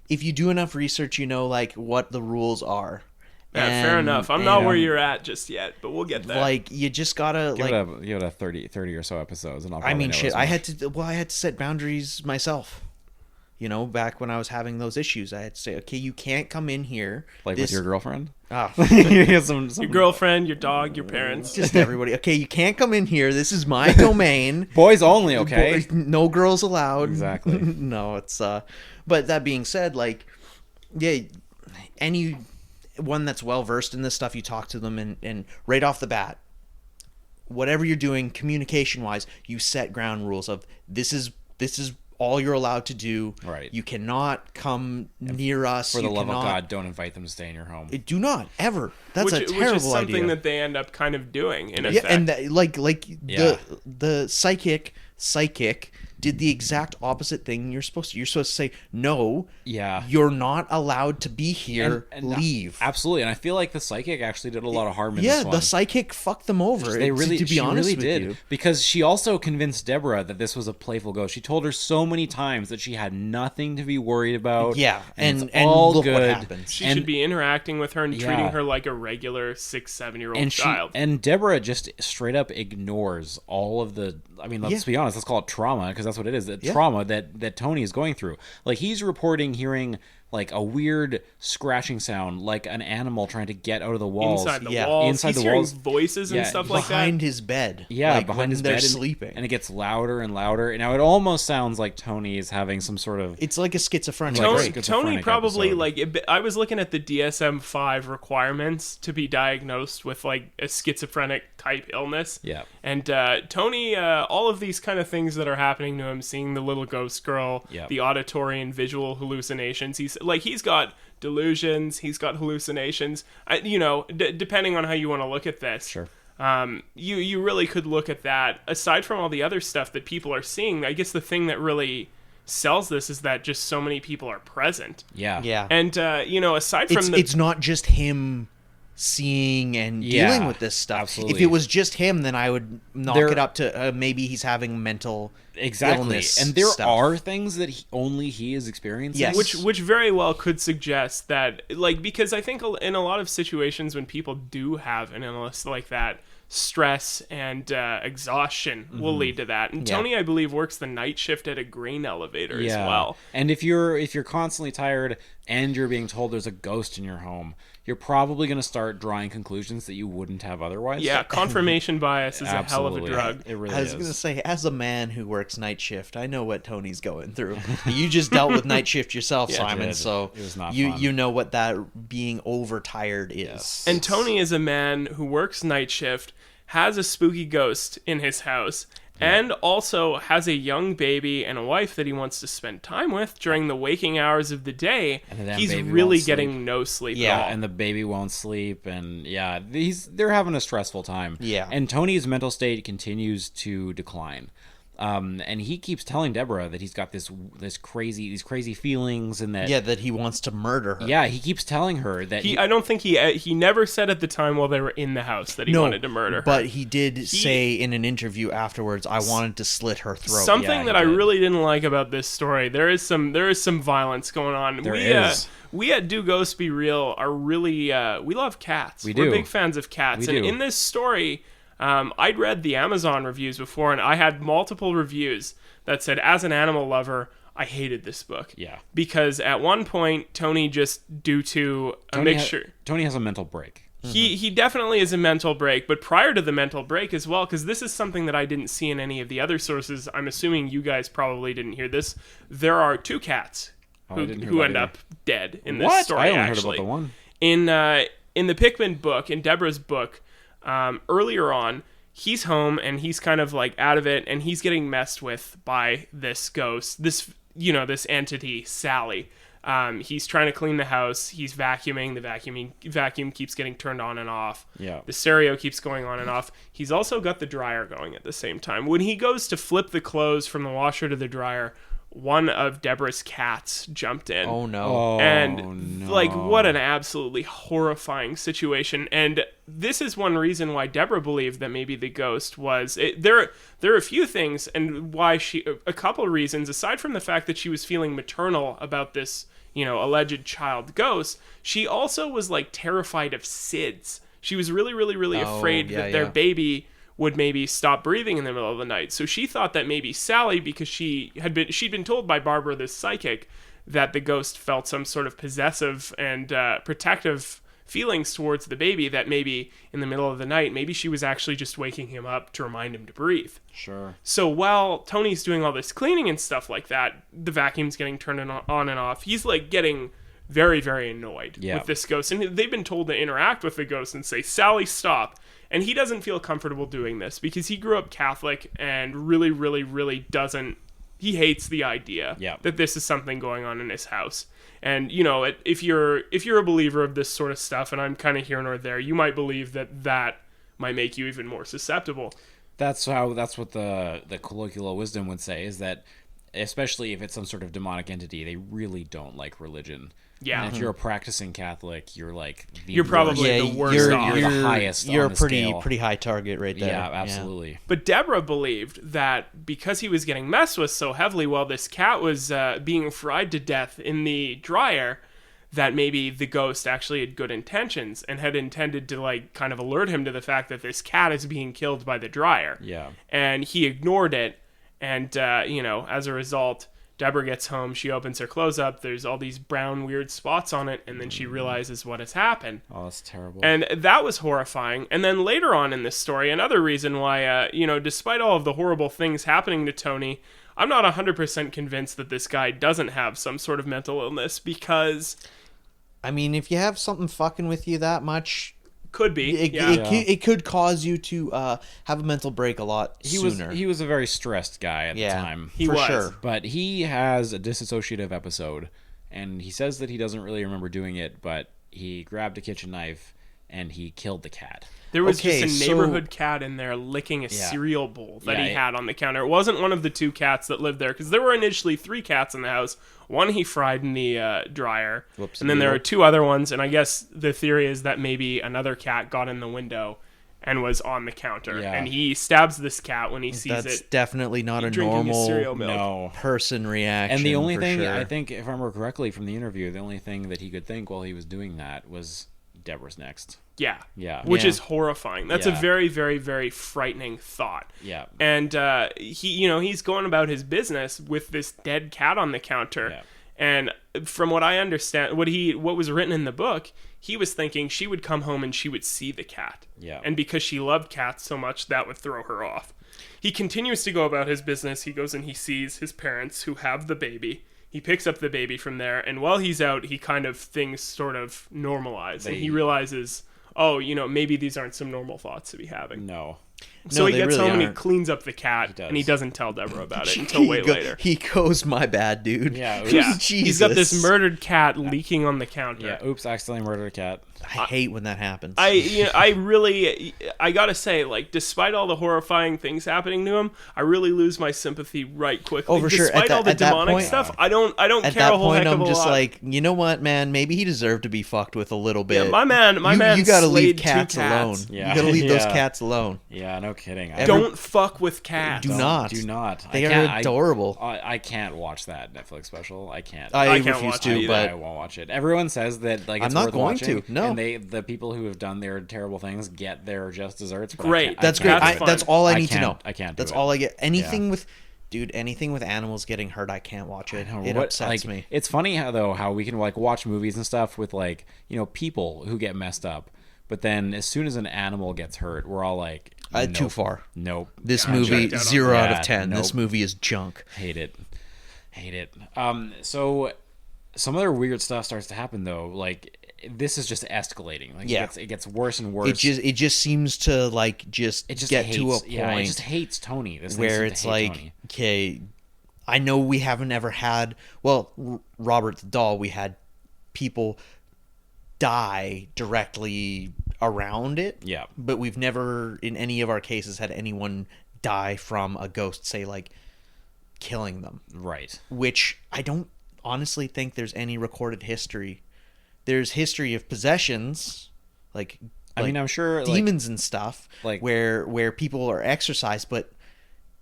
if you do enough research, you know like what the rules are. Yeah, fair enough. I'm not where you're at just yet, but we'll get there. Like you just gotta give it a 30 or so episodes, and I mean, shit. I had to set boundaries myself. You know, back when I was having those issues, I had to say, okay, you can't come in here. Like with your girlfriend? Oh. Your girlfriend, your dog, your parents. Just everybody. Okay, you can't come in here. This is my domain. Boys only, okay? No girls allowed. Exactly. No, it's... But that being said, like, yeah, anyone that's well-versed in this stuff, you talk to them and right off the bat, whatever you're doing communication-wise, you set ground rules of this is all you're allowed to do. Right. You cannot come near us. For the love of God, don't invite them to stay in your home. Do not ever. That's a terrible idea. Which is something that they end up kind of doing in effect. And the psychic did the exact opposite thing you're supposed to. You're supposed to say, no, Yeah. you're not allowed to be here, And leave. Absolutely. And I feel like the psychic actually did a lot of harm in this one. The psychic fucked them over. They really, to be she honest really with did. you. Because she also convinced Deborah that this was a playful ghost. She told her so many times that she had nothing to be worried about. Yeah, and it's and all look good. what happens. She should be interacting with her and treating Yeah. her like a regular 6-7-year-old And child. and Deborah just straight up ignores all of the. I mean, let's be honest. Let's call it trauma, because that's what it is. The trauma that Tony is going through. Like, he's reporting hearing like a weird scratching sound, like an animal trying to get out of the walls. Inside the Yeah. walls. Inside He's the hearing walls. voices and Yeah, stuff like that. Behind his bed. Yeah, like behind when his they're bed, sleeping. and it gets louder and louder. And now it almost sounds like Tony is having some sort of. It's like a schizophrenic Tony- break. Schizophrenic Tony probably episode. I was looking at the DSM-5 requirements to be diagnosed with like a schizophrenic type illness. Yeah. And Tony, all of these kind of things that are happening to him, seeing the little ghost girl, Yeah. the auditory and visual hallucinations. He's got delusions, he's got hallucinations. Depending on how you want to look at this. Sure. You really could look at that. Aside from all the other stuff that people are seeing, I guess the thing that really sells this is that just so many people are present. Yeah. Yeah. And aside from It's not just him seeing and Yeah, dealing with this stuff. absolutely. If it was just him, then I would knock There- it up to maybe he's having mental Exactly. illness And there stuff. are things that only he is experiencing. Yes. which very well could suggest that, like, because I think in a lot of situations when people do have an illness like that, stress and exhaustion will lead to that. And Yeah. Tony, I believe, works the night shift at a grain elevator as well. And if you're constantly tired and you're being told there's a ghost in your home, you're probably going to start drawing conclusions that you wouldn't have otherwise. Yeah, confirmation bias is a hell of a Absolutely. drug. It really I was is. going to say, as a man who works night shift, I know what Tony's going through. You just dealt with night shift yourself, Yeah, I Simon, did. so It was not you fun. you know what that being overtired is. Yes. And Tony is a man who works night shift, has a spooky ghost in his house, and also has a young baby and a wife that he wants to spend time with during the waking hours of the day. And that He's baby really won't getting sleep. no sleep Yeah, at all. And the baby won't sleep, and they're having a stressful time. Yeah. And Tony's mental state continues to decline. And he keeps telling Deborah that he's got these crazy feelings, and that Yeah, that he wants to murder her. yeah, he keeps telling her that I don't think he never said at the time while they were in the house that he wanted to murder her. But he did say in an interview afterwards, I wanted to slit her throat. Something he that I did. really didn't like about this story, there is some violence going on. There we, is. We at Do Ghosts Be Real are really we love cats. We We're do. big fans of cats, We and do. in this story, I'd read the Amazon reviews before, and I had multiple reviews that said, as an animal lover, I hated this book. Yeah. Because at one point, Tony just, due to a mixture... Tony has a mental break. He definitely is a mental break, but prior to the mental break as well, because this is something that I didn't see in any of the other sources. I'm assuming you guys probably didn't hear this. There are 2 cats I who didn't hear who that end either. up dead in this What? story. I only actually. heard about the one. In the Pickman book, in Deborah's book, earlier on, he's home and he's kind of like out of it, and he's getting messed with by this ghost, this entity, Sallie. He's trying to clean the house. He's vacuuming. The vacuum keeps getting turned on and off. Yeah. The stereo keeps going on and off. He's also got the dryer going at the same time. When he goes to flip the clothes from the washer to the dryer, one of Deborah's cats jumped in. Oh no. Oh, And no. like, what an absolutely horrifying situation. And this is one reason why Deborah believed that maybe the ghost was there are a few things, and why a couple of reasons, aside from the fact that she was feeling maternal about this, alleged child ghost. She also was like terrified of SIDS. She was really, really, really afraid that their baby would maybe stop breathing in the middle of the night. So she thought that maybe Sallie, because she'd been told by Barbara, this psychic, that the ghost felt some sort of possessive and protective feelings towards the baby, that maybe in the middle of the night, maybe she was actually just waking him up to remind him to breathe. Sure. So while Tony's doing all this cleaning and stuff like that, the vacuum's getting turned on and off. He's like getting very, very annoyed with this ghost. And they've been told to interact with the ghost and say, Sallie, stop. And he doesn't feel comfortable doing this because he grew up Catholic and really, really, really doesn't. He hates the idea that this is something going on in his house. And, if you're a believer of this sort of stuff, and I'm kind of here nor there, you might believe that might make you even more susceptible. That's what the colloquial wisdom would say, is that especially if it's some sort of demonic entity, they really don't like religion. Yeah. And if you're a practicing Catholic, you're like you're probably the worst off. You're the highest. You're on a the pretty scale. pretty high target right there. Yeah, absolutely. But Deborah believed that because he was getting messed with so heavily while this cat was being fried to death in the dryer, that maybe the ghost actually had good intentions and had intended to like kind of alert him to the fact that this cat is being killed by the dryer. Yeah. And he ignored it, and as a result, Deborah gets home, she opens her clothes up, there's all these brown weird spots on it, and then she realizes what has happened. Oh, that's terrible. And that was horrifying. And then later on in this story, another reason why, despite all of the horrible things happening to Tony, I'm not 100% convinced that this guy doesn't have some sort of mental illness, because... I mean, if you have something fucking with you that much... Could be, it could cause you to have a mental break a lot sooner. He was a very stressed guy at the time. He was. Sure. But he has a dissociative episode, and he says that he doesn't really remember doing it, but he grabbed a kitchen knife and he killed the cat. There was just a neighborhood cat in there licking a cereal bowl that he had on the counter. It wasn't one of the 2 cats that lived there, because there were initially 3 cats in the house. One he fried in the dryer, and then there were 2 other ones, and I guess the theory is that maybe another cat got in the window and was on the counter, and he stabs this cat when he sees it. That's definitely not a drinking his cereal normal milk. person reaction. And the only thing, sure. I think, if I remember correctly from the interview, the only thing that he could think while he was doing that was Deborah's next. Yeah. Which is horrifying. That's a very, very, very frightening thought. Yeah. And he's going about his business with this dead cat on the counter. Yeah. And from what I understand, what was written in the book, he was thinking she would come home and she would see the cat. Yeah. And because she loved cats so much, that would throw her off. He continues to go about his business. He goes and he sees his parents who have the baby. He picks up the baby from there, and while he's out, things sort of normalize, and he realizes, maybe these aren't some normal thoughts to be having. No. So he gets really home and he aren't. cleans up the cat, and he doesn't tell Deborah about it until way later. He goes, my bad, dude. Yeah. He's got this murdered cat leaking on the counter. Yeah. Oops, accidentally murdered a cat. I hate when that happens. I gotta say, like, despite all the horrifying things happening to him, I really lose my sympathy right quickly. Oh, for sure. Despite all the demonic stuff, I don't care a whole heck of a lot. At that point, I'm just like, you know what, man? Maybe he deserved to be fucked with a little bit. Yeah, my man, you gotta leave slayed cats 2 cats. alone. You gotta leave those cats alone. Yeah, no kidding. Don't fuck with cats. Do not. They are adorable. I can't watch that Netflix special. I can't. I can't refuse watch to, it but I won't watch it. Everyone says that like it's I'm not worth going watching, to. No. And the people who have done their terrible things get their just desserts. Great. That's great. That's all I need to know. I can't. That's all I get. Anything with animals getting hurt, I can't watch it. It upsets me. It's funny how we can like watch movies and stuff with like people who get messed up, but then as soon as an animal gets hurt, we're all like, nope, too far. Nope. This movie 0 out of 10. Nope. This movie is junk. Hate it. So some other weird stuff starts to happen though. Like this is just escalating. Like it gets worse and worse. It just seems to like just get hates, to a point. Yeah, it just hates Tony. Where it's like, Tony. Okay, I know we haven't ever had. Well, Robert the doll, we had people die directly around it. Yeah, but we've never in any of our cases had anyone die from a ghost, say like killing them. Right. Which I don't honestly think there's any recorded history. There's history of possessions, like I mean, I'm sure demons and stuff, like where people are exorcised. But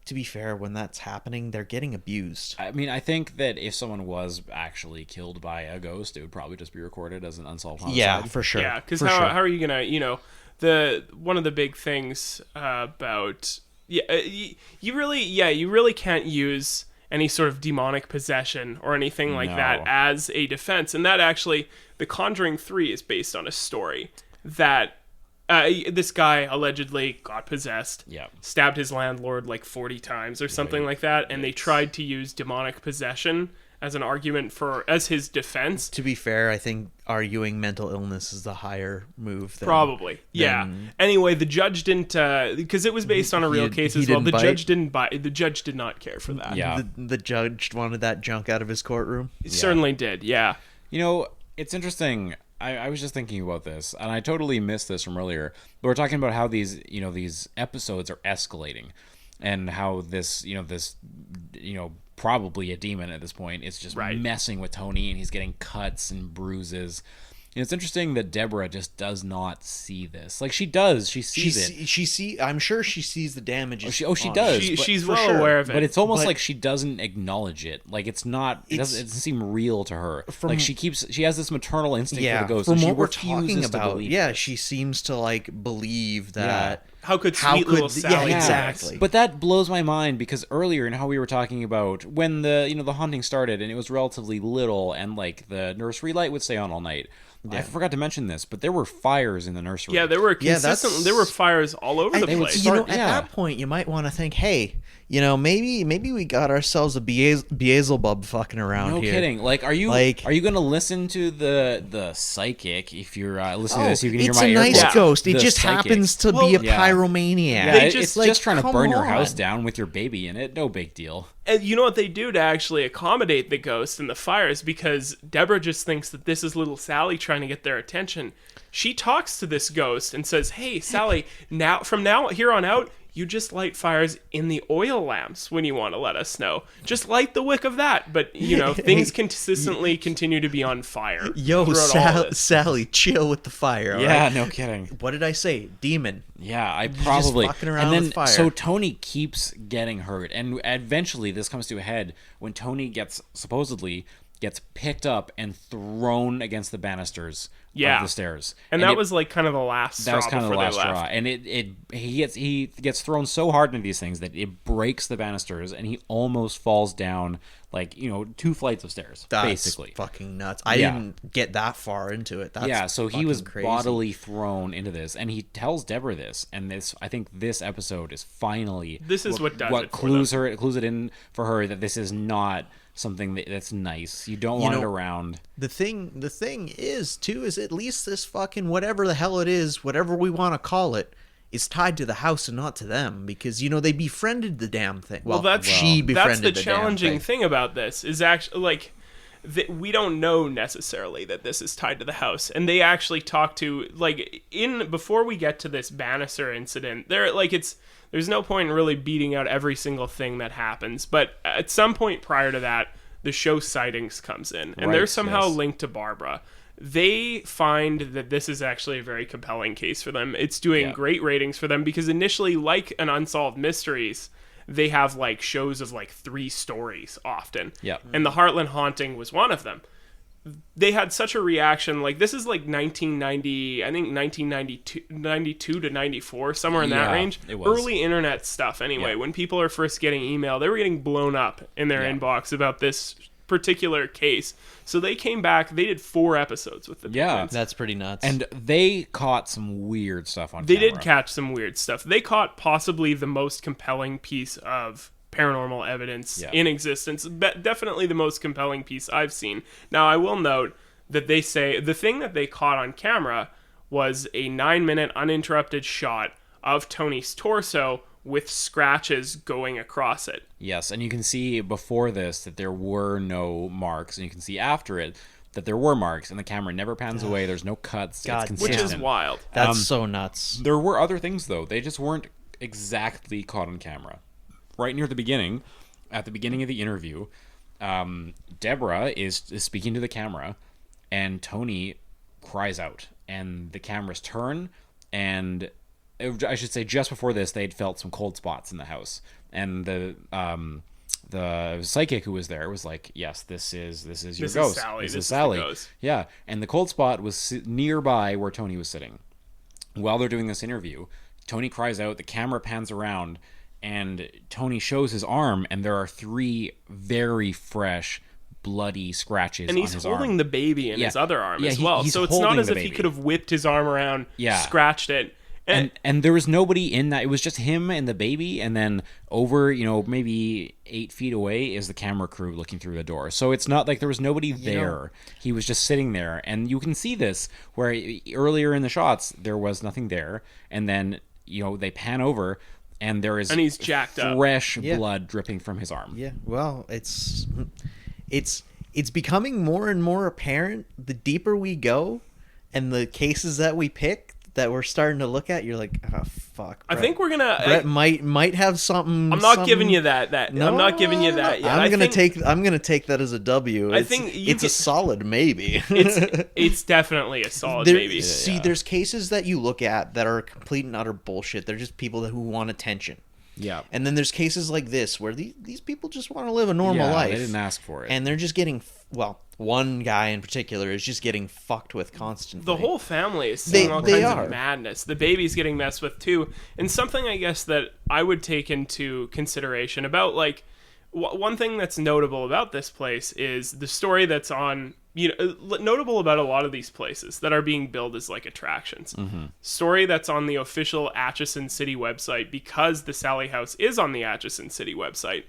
to be fair, when that's happening, they're getting abused. I mean, I think that if someone was actually killed by a ghost, it would probably just be recorded as an unsolved homicide. Yeah, for sure. Yeah, because how are you gonna, one of the big things about you really can't use any sort of demonic possession or anything like that as a defense. And that actually, The Conjuring 3 is based on a story that this guy allegedly got possessed, stabbed his landlord like 40 times or something like that, and they tried to use demonic possession as an argument as his defense. To be fair, I think arguing mental illness is the higher move. Probably, yeah. Anyway, the judge didn't, because it was based on a real case as well. The judge didn't buy. The judge did not care for that. Yeah, the judge wanted that junk out of his courtroom. He certainly did. Yeah. It's interesting. I was just thinking about this, and I totally missed this from earlier. But we're talking about how these episodes are escalating, and how this probably a demon at this point is just messing with Tony, and he's getting cuts and bruises. And it's interesting that Deborah just does not see this. Like, she does. She sees it. I'm sure she sees the damage. She does. She's well aware of it. But it's almost like she doesn't acknowledge it. Like, it doesn't seem real to her. Like, she has this maternal instinct for the ghost. From and what we're talking about, it. she seems to, like, believe that... Yeah. How could little Sally? Yeah, exactly. But that blows my mind, because earlier in how we were talking about when the haunting started, and it was relatively little, and like the nursery light would stay on all night. Yeah. I forgot to mention this, but there were fires in the nursery. Yeah, there were there were fires all over the place. At that point, you might want to think, hey, maybe we got ourselves a Beelzebub fucking around here. No kidding. Like, are you going to listen to the psychic? If you're listening to this, you can hear my earphones. It's a nice ghost. It just psychic happens to be a pyromaniac. Yeah, it's just trying to burn your house down with your baby in it. No big deal. And you know what they do to actually accommodate the ghost and the fires? Because Deborah just thinks that this is little Sally trying to get their attention. She talks to this ghost and says, "Hey, Sally, from now here on out, you just light fires in the oil lamps when you want to let us know. Just light the wick of that." But, things consistently continue to be on fire. Yo, Sally, chill with the fire. Yeah, right? No kidding. What did I say? Demon. Yeah, I probably. Just fucking around with fire. So Tony keeps getting hurt. And eventually this comes to a head when Tony supposedly gets picked up and thrown against the banisters of the stairs. And that was like kind of the last straw. That was kind of the last straw. And he gets thrown so hard into these things that it breaks the banisters, and he almost falls down 2 flights of stairs. That's basically fucking nuts. I didn't get that far into it. That's so he was crazy. bodily thrown into this, and he tells Deborah this, and I think this episode is finally what clues it in for her that this is not something that's nice. You don't want it around. The thing is at least this fucking whatever the hell it is, whatever we want to call it, is tied to the house and not to them, because they befriended the damn thing. She befriended that's the damn challenging thing about this is actually we don't know necessarily that this is tied to the house, and they actually talk to before we get to this banister incident. There's no point in really beating out every single thing that happens, but at some point prior to that, the show sightings comes in, and they're somehow linked to Barbara. They find that this is actually a very compelling case for them. It's doing great ratings for them, because initially, like an Unsolved Mysteries, they have shows of 3 stories often. Yeah. And the Heartland Haunting was one of them. They had such a reaction. This is 1990, I think 1992 to 94, somewhere in that range. It was. Early internet stuff, anyway. Yeah. When people are first getting email, they were getting blown up in their inbox about this particular case. So they came back. They did 4 episodes with the Pigments. That's pretty nuts. And they caught some weird stuff on camera. They did catch some weird stuff. They caught possibly the most compelling piece of paranormal evidence in existence. Definitely the most compelling piece I've seen. Now, I will note that they say the thing that they caught on camera was a 9-minute uninterrupted shot of Tony's torso with scratches going across it. Yes, and you can see before this that there were no marks, and you can see after it that there were marks, and the camera never pans away. There's no cuts. God, it's which is wild. That's so nuts. There were other things, though. They just weren't exactly caught on camera. Right near the beginning, at the beginning of the interview, Deborah is speaking to the camera, and Tony cries out, and the cameras turn, and I should say just before this, they'd felt some cold spots in the house, and the psychic who was there was like, "Yes, this is your ghost. This is Sally." Yeah, and the cold spot was nearby where Tony was sitting. While they're doing this interview, Tony cries out. The camera pans around, and Tony shows his arm, and there are 3 very fresh, bloody scratches on his arm. And he's holding the baby in his other arm as well. So it's not as if he could have whipped his arm around, scratched it. And there was nobody in that. It was just him and the baby, and then over, maybe 8 feet away is the camera crew looking through the door. So it's not like there was nobody there. He was just sitting there, and you can see this where earlier in the shots there was nothing there, and then they pan over, and there is he's jacked up, fresh blood dripping from his arm. Yeah, well, it's becoming more and more apparent the deeper we go and the cases that we pick that we're starting to look at, you're like, oh fuck. I think we're gonna. Brett might have something. I'm not giving you that. No, I'm not giving you that yet. I'm gonna take that as a W. I think it's a solid maybe. It's definitely a solid maybe. See, there's cases that you look at that are complete and utter bullshit. They're just people who want attention. Yeah. And then there's cases like this where these people just want to live a normal life. They didn't ask for it. And they're just getting, one guy in particular is just getting fucked with constantly. The whole family is seeing all kinds of madness. The baby's getting messed with too. And something I guess that I would take into consideration about like one thing that's notable about this place is the story that's on, notable about a lot of these places that are being billed as like attractions. Mm-hmm. Story that's on the official Atchison City website, because the Sallie House is on the Atchison City website,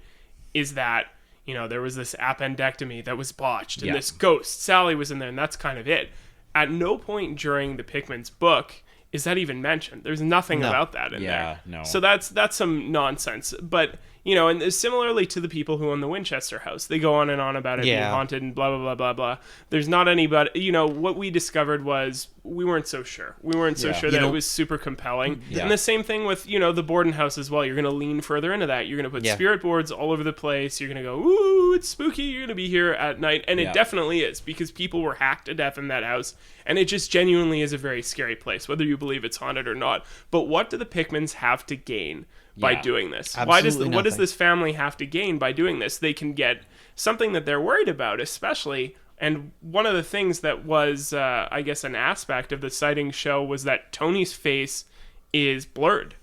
is that, there was this appendectomy that was botched and this ghost, Sallie, was in there, and that's kind of it. At no point during the Pickman's book is that even mentioned. There's nothing about that in there. No. So that's some nonsense. But, and similarly to the people who own the Winchester house, they go on and on about it being haunted and blah, blah, blah, blah, blah. There's not anybody, what we discovered was we weren't so sure. We weren't so sure that it was super compelling. Yeah. And the same thing with, the Borden house as well. You're going to lean further into that. You're going to put spirit boards all over the place. You're going to go, ooh, it's spooky. You're going to be here at night. And it definitely is, because people were hacked to death in that house. And it just genuinely is a very scary place, whether you believe it's haunted or not. But what do the Pickmans have to gain by doing this? What does this family have to gain by doing this? They can get something that they're worried about, especially. And one of the things that was, I guess, an aspect of the sighting show was that Tony's face is blurred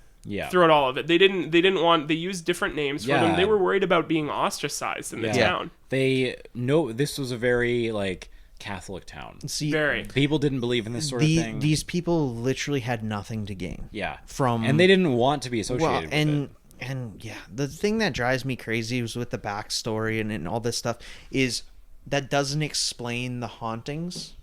throughout all of it. They used different names for them. They were worried about being ostracized in the town. This was a very, Catholic town. See, people didn't believe in this sort of thing. These people literally had nothing to gain. Yeah. And they didn't want to be associated with it. And the thing that drives me crazy was with the backstory and all this stuff is that doesn't explain the hauntings.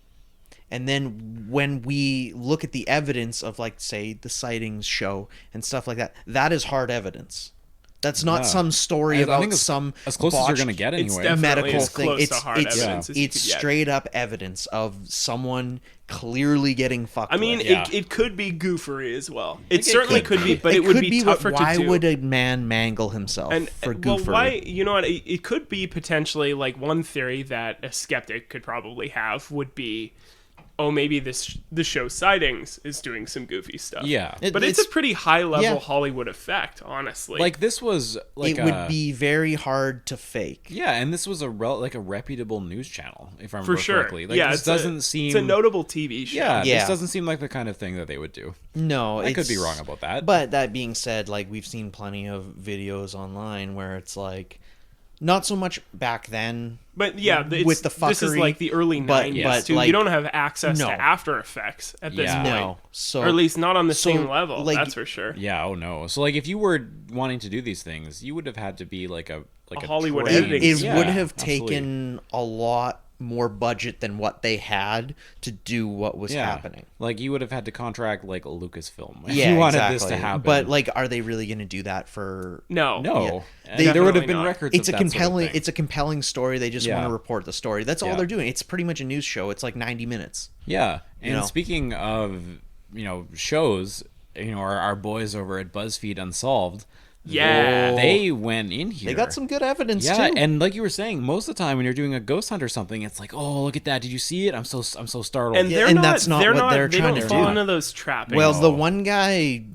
And then when we look at the evidence of, say, the sightings show and stuff like that, that is hard evidence. That's not some story about some as close as you're going to get anyway. It's medical thing. It's straight up evidence of someone clearly getting fucked. I mean, with. it could be goofery as well. It certainly could be, but it would be tougher to do. Why would a man mangle himself for goofery? Well, why? You know what? It could be potentially one theory that a skeptic could probably have would be, maybe the show Sightings is doing some goofy stuff. Yeah. But it's a pretty high-level Hollywood effect, honestly. This was it would be very hard to fake. Yeah, and this was a reputable news channel, if I remember correctly. This doesn't seem... It's a notable TV show. Yeah, this doesn't seem like the kind of thing that they would do. No, I could be wrong about that. But that being said, we've seen plenty of videos online where it's not so much back then. But with the fuckery. This is the early 90s too. You don't have access to After Effects at this point. No. Or at least not on the same level, that's for sure. Yeah, no. So if you were wanting to do these things, you would have had to be a Hollywood editing. It would have taken a lot more budget than what they had to do what was happening. You would have had to contract Lucasfilm. Yeah, you wanted this to happen. But are they really going to do that for? No. There would have been records. It's a compelling. It's a compelling story. They just want to report the story. That's all they're doing. It's pretty much a news show. It's 90 minutes. Yeah, and speaking of shows, our boys over at BuzzFeed Unsolved. Yeah, they went in here. They got some good evidence too. Yeah, and like you were saying, most of the time when you're doing a ghost hunt or something, it's oh, look at that! Did you see it? I'm so startled. And that's not what they're trying to do. They don't fall into those trappings. Well, the one guy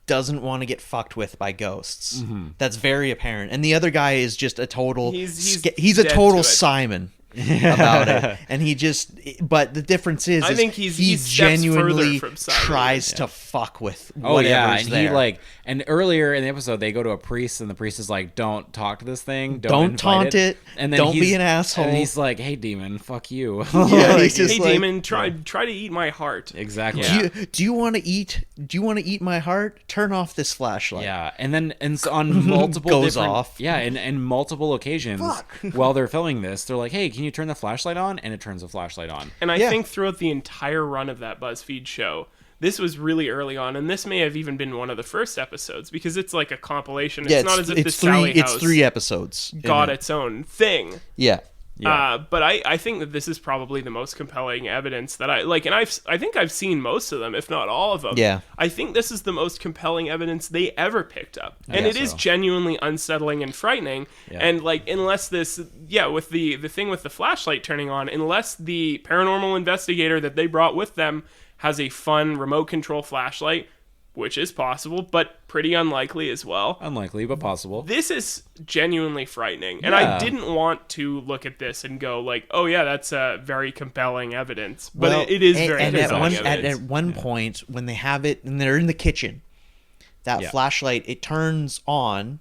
doesn't want to get fucked with by ghosts. Mm-hmm. That's very apparent. And the other guy is just a total. He's a total Simon about it, and but the difference is I think he genuinely tries to fuck with whatever's there. And earlier in the episode they go to a priest and the priest is don't talk to this thing, don't taunt it, and then don't be an asshole, and he's hey demon, fuck you. He's just hey demon, try to eat my heart. Exactly. Do you want to eat my heart? Turn off this flashlight. Yeah, and on multiple goes off. Yeah, and multiple occasions while they're filming this, they're hey, can you turn the flashlight on? And it turns the flashlight on. And I think throughout the entire run of that BuzzFeed show, this was really early on, and this may have even been one of the first episodes because it's a compilation. It's not as if the Sallie House it's 3 episodes got its own thing. Yeah. Yeah. But I think that this is probably the most compelling evidence that I like, and I think I've seen most of them, if not all of them. Yeah. I think this is the most compelling evidence they ever picked up, and guess it is so. genuinely unsettling and frightening. Yeah. And like, unless this, with the thing with the flashlight turning on, unless the paranormal investigator that they brought with them has a fun remote control flashlight, which is possible, but pretty unlikely as well. Unlikely, but possible. This is genuinely frightening. And I Yeah. didn't want to look at this and go like, oh yeah, that's very compelling evidence. But it is very and compelling at evidence. one point, when they have it and they're in the kitchen, that Yeah. flashlight, it turns on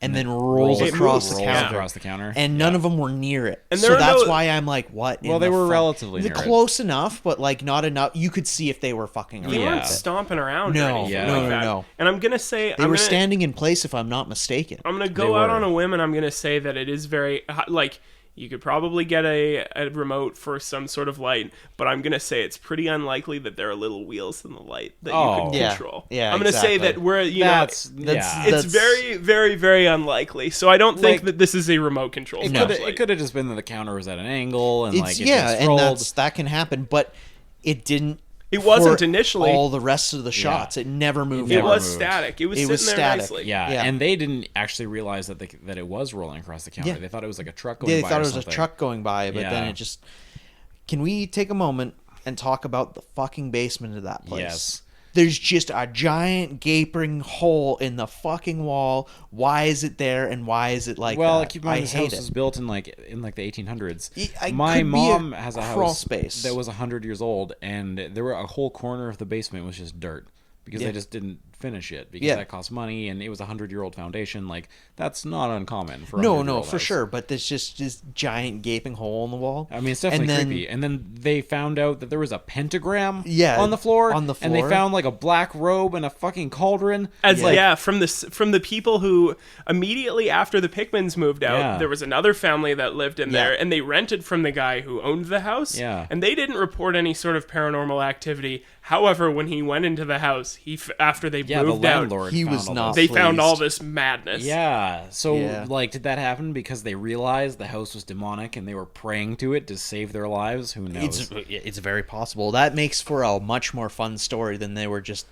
and then rolls It across moves. the Yeah. counter. Across the counter. And none of them were near it. And So there are that's no- why I'm like, what? Well, they were relatively near it. close enough, but like not enough. You could see if they were fucking around. They Yeah. weren't stomping around No, or anything Yeah. like no, that. no. And I'm going to say... They were standing in place, if I'm not mistaken. I'm going to They go out were. on a whim, and I'm going to say that it is very... Like, you could probably get a remote for some sort of light, but I'm going to say it's pretty unlikely that there are little wheels in the light that you Oh. can Yeah. control. Yeah, I'm going to say exactly. that we're, That's know... yeah. It's very, very, very unlikely. So I don't think Like- that this is a remote control flashlight. It could have just been that the counter was at an angle and It's like it yeah, just and rolled. that can happen, but it didn't. It wasn't for initially. all the rest of the shots. It never moved. It never was moved. static. It was It sitting was there static. nicely. Yeah, Yeah. and they didn't actually realize that that it was rolling across the counter. Yeah. They thought it was like a truck going They by thought or it was something. a truck going by, but then Yeah. it just. Can we take a moment and talk about the fucking basement of that place? Yes. There's just a giant gaping hole in the fucking wall. Why is it there, and why is it like Well, that? keep in mind I this hate house it. was built in the 1800s. It My could be a mom has a crawl house space. that was 100 years old, and there were a whole corner of the basement was just dirt because Yeah. they just didn't finish it because Yeah. that cost money, and it was a 100-year-old foundation. Like that's not uncommon for a No, 100-year-old for house. sure. But there's just this giant gaping hole in the wall. I mean, it's definitely And then- creepy. And then they found out that there was a pentagram Yeah, on the floor. on the And they floor. found like a black robe and a fucking cauldron. As like, from the people who immediately after the Pickmans moved out, Yeah. there was another family that lived in there, and they rented from the guy who owned the house. Yeah. And they didn't report any sort of paranormal activity. However, when he went into the house, after they yeah, the moved out, landlord He found was all not this. they found pleased. all this madness. Yeah. So, Yeah. like, did that happen because they realized the house was demonic and they were praying to it to save their lives? Who knows? It's very possible. That makes for a much more fun story than they were just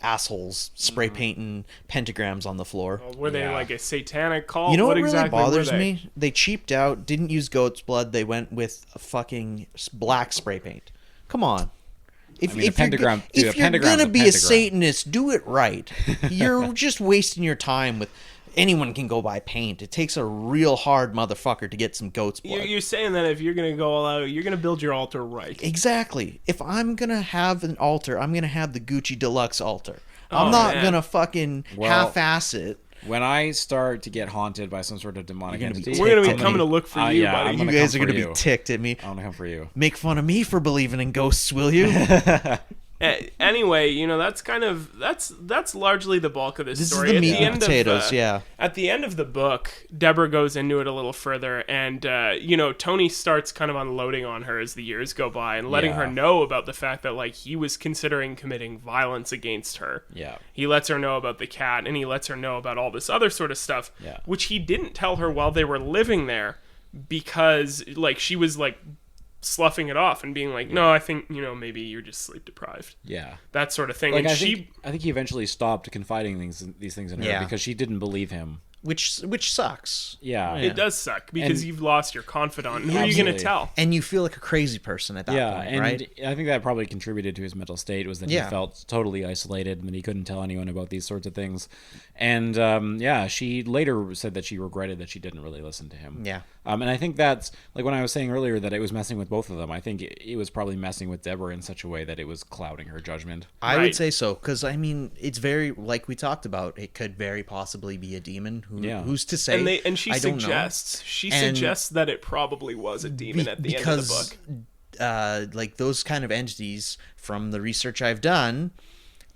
assholes spray painting pentagrams on the floor. Were they Yeah. like a satanic cult? You know what exactly really bothers were they? me? They cheaped out, didn't use goat's blood. They went with a fucking black spray paint. Come on. If, I mean, a if you're, pentagram- go- dude, if a you're pentagram's gonna a be a pentagram. Satanist, do it right. You're just wasting your time with. Anyone can go buy paint. It takes a real hard motherfucker to get some goat's blood. You're saying that if you're going to go all out, you're going to build your altar right. Exactly. If I'm gonna have an altar, I'm gonna have the Gucci Deluxe altar. I'm Oh, not man. gonna fucking Well, half-ass it. When I start to get haunted by some sort of demonic You're gonna be entity, We're going to be I'm coming to gonna- look for you, yeah, buddy. I'm You gonna guys come are gonna for be you. ticked at me. I want to come for you. Make fun of me for believing in ghosts, will you? Anyway, that's largely the bulk of this This is story. the At meat and end potatoes, of, yeah. At the end of the book, Deborah goes into it a little further, and Tony starts kind of unloading on her as the years go by, and letting her Yeah. know about the fact that like he was considering committing violence against her. Yeah. He lets her know about the cat, and he lets her know about all this other sort of stuff, Yeah. which he didn't tell her while they were living there, because like she was like sloughing it off and being like, no, I think maybe you're just sleep deprived, Yeah. that sort of thing. Like And I think he eventually stopped confiding these things in her Yeah. because she didn't believe him. which sucks. Yeah. It does suck because And- you've lost your confidant. Who are you going to Absolutely. tell? And you feel like a crazy person at that Yeah, point, and right? I think that probably contributed to his mental state was that Yeah. he felt totally isolated and that he couldn't tell anyone about these sorts of things. And she later said that she regretted that she didn't really listen to him. Yeah. And I think that's like when I was saying earlier that it was messing with both of them. I think it was probably messing with Deborah in such a way that it was clouding her judgment. I Right. would say so, because I mean, it's very like we talked about. It could very possibly be a demon. Who's to say? And she I don't know. suggests that it probably was a demon at the end of the book. Like those kind of entities, from the research I've done,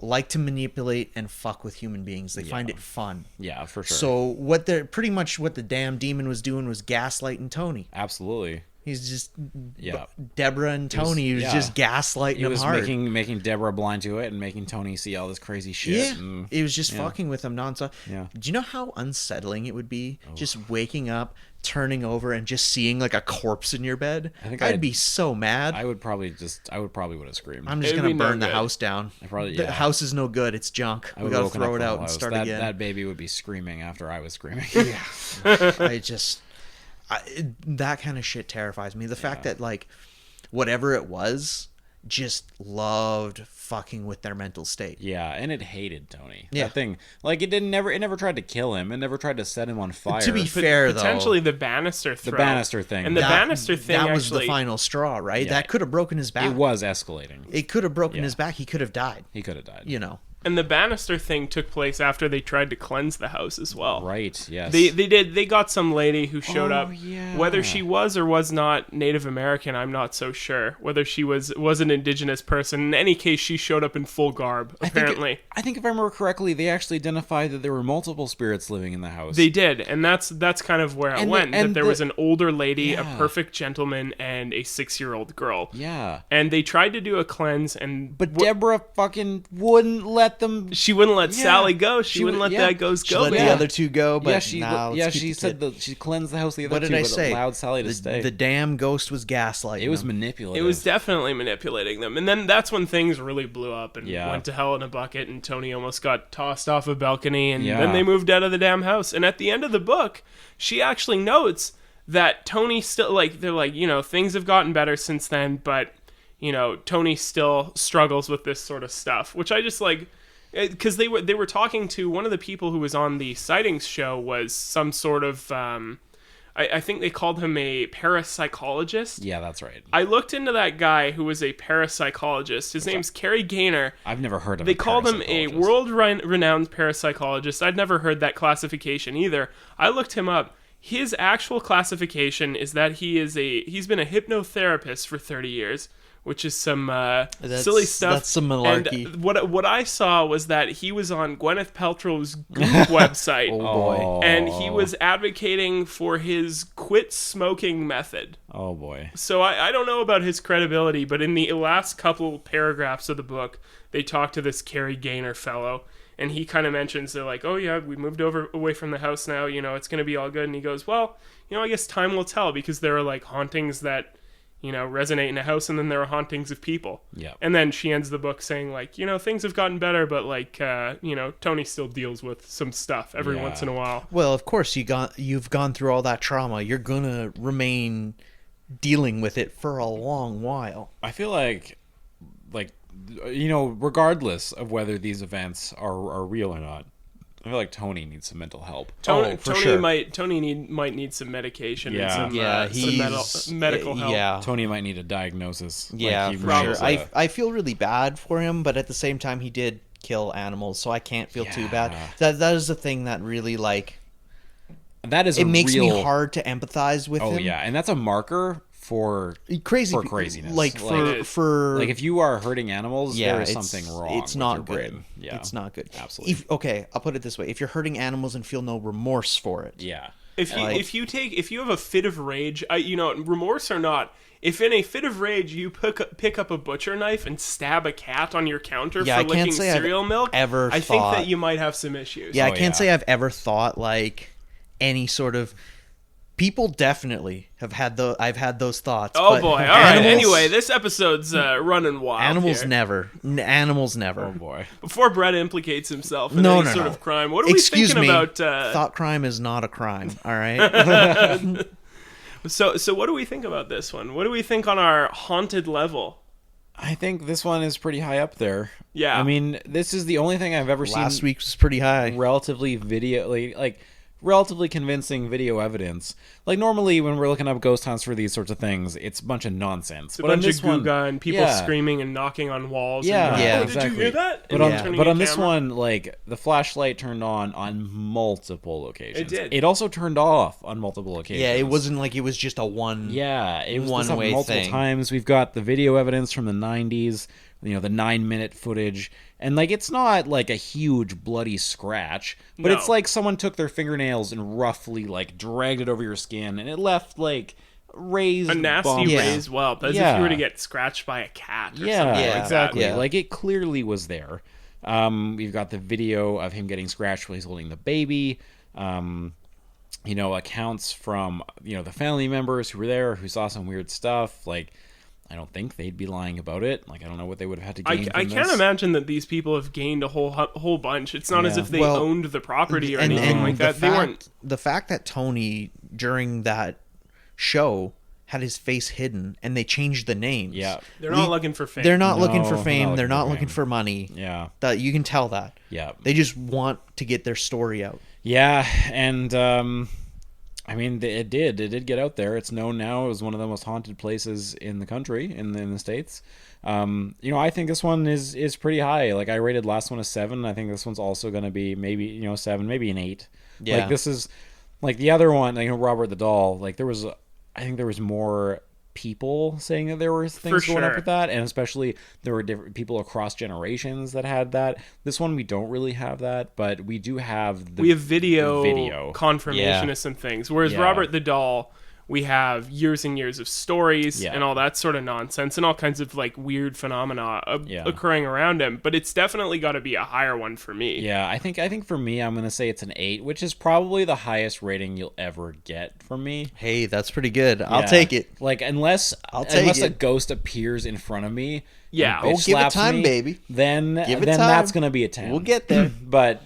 like to manipulate and fuck with human beings. They find it fun. Yeah, for sure. So what the damn demon was doing was gaslighting Tony. Absolutely. He's just Yeah. Deborah and Tony. He was just gaslighting He him was hard. making Deborah blind to it and making Tony see all this crazy shit. Yeah, he was just fucking with him nonstop. Yeah. Do you know how unsettling it would be just waking up, turning over, and just seeing like a corpse in your bed? I think I'd be so mad. I would probably would have screamed. I'm just It'd gonna be no burn the good. house down. probably- The yeah. house is no good. It's junk. I We would gotta woken up throw it the out whole and house. start that, again. That baby would be screaming after I was screaming. That kind of shit terrifies me. The fact that like whatever it was just loved fucking with their mental state. Yeah, and it hated Tony. Yeah. That thing, like it never tried to kill him. It never tried to set him on fire. To be fair, though, Potentially the banister throw. the banister thing. And the banister thing that was actually... the final straw, right? Yeah. That could have broken his back. it was escalating. It could have broken his back. He could have died. He could have died. You know. And the banister thing took place after they tried to cleanse the house as well. Right. Yes. They got some lady who showed up. yeah. Whether she was or was not Native American, I'm not so sure. Whether she was an indigenous person. In any case, she showed up in full garb, apparently. I think if I remember correctly, they actually identified that there were multiple spirits living in the house. They did, and that's kind of where it went. That there was an older lady, a Yeah. perfect gentleman, and a 6-year-old girl. Yeah. And they tried to do a cleanse, But Deborah fucking wouldn't let them. she wouldn't let Yeah. Sally go. She wouldn't let that ghost She go. let man. the other two go, but she let's keep she the said kid. she cleansed the house the other What did two, I but say? allowed Sally to stay. The damn ghost was gaslighting. It was him. manipulative. It was definitely manipulating them. And then that's when things really blew up and Yeah. went to hell in a bucket, and Tony almost got tossed off a balcony, and Yeah. then they moved out of the damn house. And at the end of the book, she actually notes that Tony still, like, they're like, things have gotten better since then, but, Tony still struggles with this sort of stuff, which I just like, because they were talking to one of the people who was on the sightings show was some sort of, I think they called him a parapsychologist. Yeah, that's right. I looked into that guy who was a parapsychologist. His name's Kerry Gaynor. I've never heard of. They called him a world-renowned parapsychologist. I'd never heard that classification either. I looked him up. His actual classification is that he's been a hypnotherapist for 30 years, which is some silly stuff. That's some malarkey. And what I saw was that he was on Gwyneth Paltrow's Goop website. Oh boy. And he was advocating for his quit smoking method. Oh boy. So I don't know about his credibility, but in the last couple paragraphs of the book, they talk to this Kerry Gaynor fellow, and he kind of mentions, they're like, oh yeah, we moved away from the house now, it's going to be all good. And he goes, well, I guess time will tell, because there are like hauntings that, resonate in a house, and then there are hauntings of people. Yeah. And then she ends the book saying like, things have gotten better, but like, Tony still deals with some stuff every Yeah. once in a while. Well, of course you've gone through all that trauma. You're gonna remain dealing with it for a long while. I feel like regardless of whether these events are real or not, I feel like Tony needs some mental help. For Tony sure. might need some medication. Yeah. And some, Yeah, some medical help. Yeah, Tony might need a diagnosis. yeah, Like, he for might sure. as I feel really bad for him, but at the same time, he did kill animals, so I can't feel too bad. Yeah. That is the thing that really that is it makes real... me hard to empathize with him. Oh yeah, and that's a marker for for craziness. Like Like- for like if you are hurting animals, yeah, there is it's- something wrong. It's with not your good. brain. Yeah, It's not good. Absolutely. Okay, I'll put it this way: if you're hurting animals and feel no remorse for it, Yeah. If you have a fit of rage, remorse or not, if in a fit of rage you pick up a butcher knife and stab a cat on your counter Yeah, for I can't licking say I've cereal milk, ever I think thought- that you might have some issues. yeah, I Oh, can't yeah. say I've ever thought like any sort of. People definitely have had I've had those thoughts. Oh but boy! All right. animals- Anyway, this episode's running wild. animals here. never. Animals never. Oh boy. Before Brett implicates himself in No, any no, sort no. of crime, what are Excuse we me. thinking about? Thought crime is not a crime. All right. So what do we think about this one? What do we think on our haunted level? I think this one is pretty high up there. Yeah. I mean, this is the only thing I've ever Last seen week was pretty high. relatively relatively convincing video evidence. Like normally when we're looking up ghost hunts for these sorts of things, it's a bunch of nonsense. It's a bunch of Guga and people yeah. screaming and knocking on walls. Yeah, and, yeah, oh, exactly. Did you hear that? But And Yeah. turning but a on this camera. one, like the flashlight turned on multiple locations. It did. It also turned off on multiple occasions. Yeah, it wasn't like it was just a one. Yeah, it was one way multiple thing. times. We've got the video evidence from the 90s, the 9-minute footage, and like it's not like a huge bloody scratch, but No. it's like someone took their fingernails and roughly like dragged it over your skin, and it left like raised a nasty bump. raised whelp, as if you were to get scratched by a cat or something like exactly. that. Yeah. Like it clearly was there. We've got the video of him getting scratched while he's holding the baby. Accounts from the family members who were there who saw some weird stuff. Like, I don't think they'd be lying about it. Like, I don't know what they would have had to gain from I this. can't imagine that these people have gained a whole bunch. It's not as if they owned the property or anything like that. They weren't. The fact that Tony, during that show, had his face hidden and they changed the names. Yeah. They're not looking for fame. They're not looking for No, fame. They're not for looking fame. for money. Yeah. That you can tell that. Yeah. They just want to get their story out. Yeah, and it did get out there. It's known now. It was one of the most haunted places in the country, in the States. I think this one is pretty high. Like, I rated last one a 7. I think this one's also going to be maybe 7, maybe an 8. Yeah. Like, this is like the other one. Robert the Doll. Like, I think there was more people saying that there were things going up with that, and especially there were different people across generations that had that. This one we don't really have that, but we do have we have video confirmation of some things, whereas Robert the Doll, we have years and years of stories and all that sort of nonsense and all kinds of like weird phenomena occurring around him. But it's definitely got to be a higher one for me. Yeah, I think for me, I'm gonna say it's an 8, which is probably the highest rating you'll ever get from me. Hey, that's pretty good. I'll take it. Like, unless a ghost appears in front of me, yeah, and give it slaps time, me, baby. Then Give it then time. that's gonna be a 10. We'll get there. But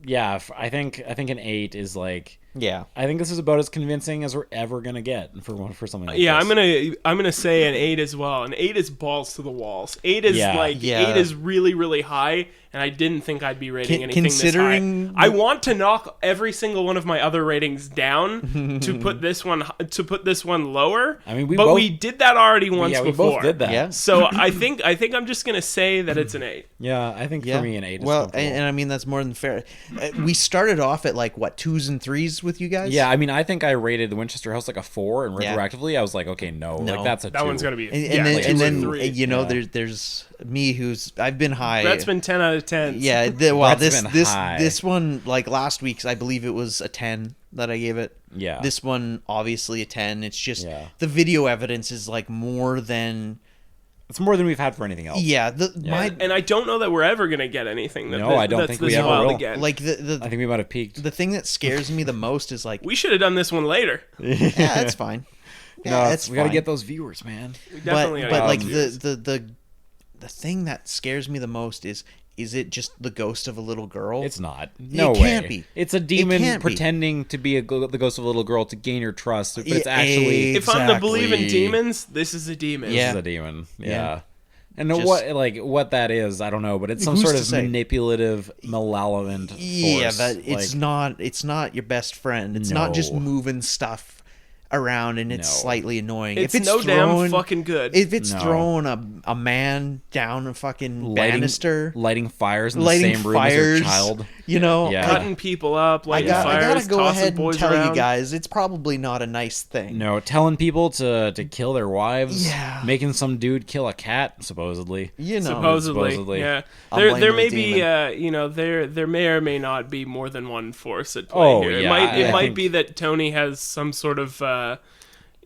yeah, I think an 8 is like. Yeah, I think this is about as convincing as we're ever gonna get for something like this. Yeah, I'm gonna say an 8 as well. An 8 is balls to the walls. 8 is 8 is really, really high, and I didn't think I'd be rating anything this high. I want to knock every single one of my other ratings down to put this one lower. I mean, we did that already once we before. both did that. Yeah. So I think I'm just gonna say that it's an 8. Yeah, I think for me an 8 is well, comfortable. and I mean that's more than fair. We started off at like 2s and 3s with you guys. Yeah, I mean, I think I rated the Winchester House like a 4, and retroactively I was like, okay, no. Like that's a 2. That one's gonna be and then 3. there's me I've been high. Brett's been 10 out of 10. Yeah, high. this one, like last week's, I believe it was a 10 that I gave it. Yeah. This one obviously a 10. It's just the video evidence is like more than. It's more than we've had for anything else. Yeah, and I don't know that we're ever gonna get anything. I don't think we ever will. Again. Like I think we might have peaked. The thing that scares me the most is like we should have done this one later. yeah, it's fine. Yeah, we got to get those viewers, man. We definitely but gotta like get those viewers. the thing that scares me the most is it just the ghost of a little girl? It's not. No way. It can't be. It's a demon pretending to be the ghost of a little girl to gain your trust. But it's actually... If I'm to believe in demons, this is a demon. This is a demon. Yeah. And what that is, I don't know, but it's some sort of manipulative, malevolent force. Yeah, it's not your best friend. It's not just moving stuff around and it's slightly annoying. If it's damn fucking good. If it's throwing a man down a fucking banister, lighting fires in the same room as your child, cutting people up, lighting fires, I gotta go ahead and tell around. you guys, it's probably not a nice thing. No, telling people to kill their wives, making some dude kill a cat, supposedly. Supposedly. Yeah. There may be, there may or may not be more than one force at play here. It might be that Tony has some sort of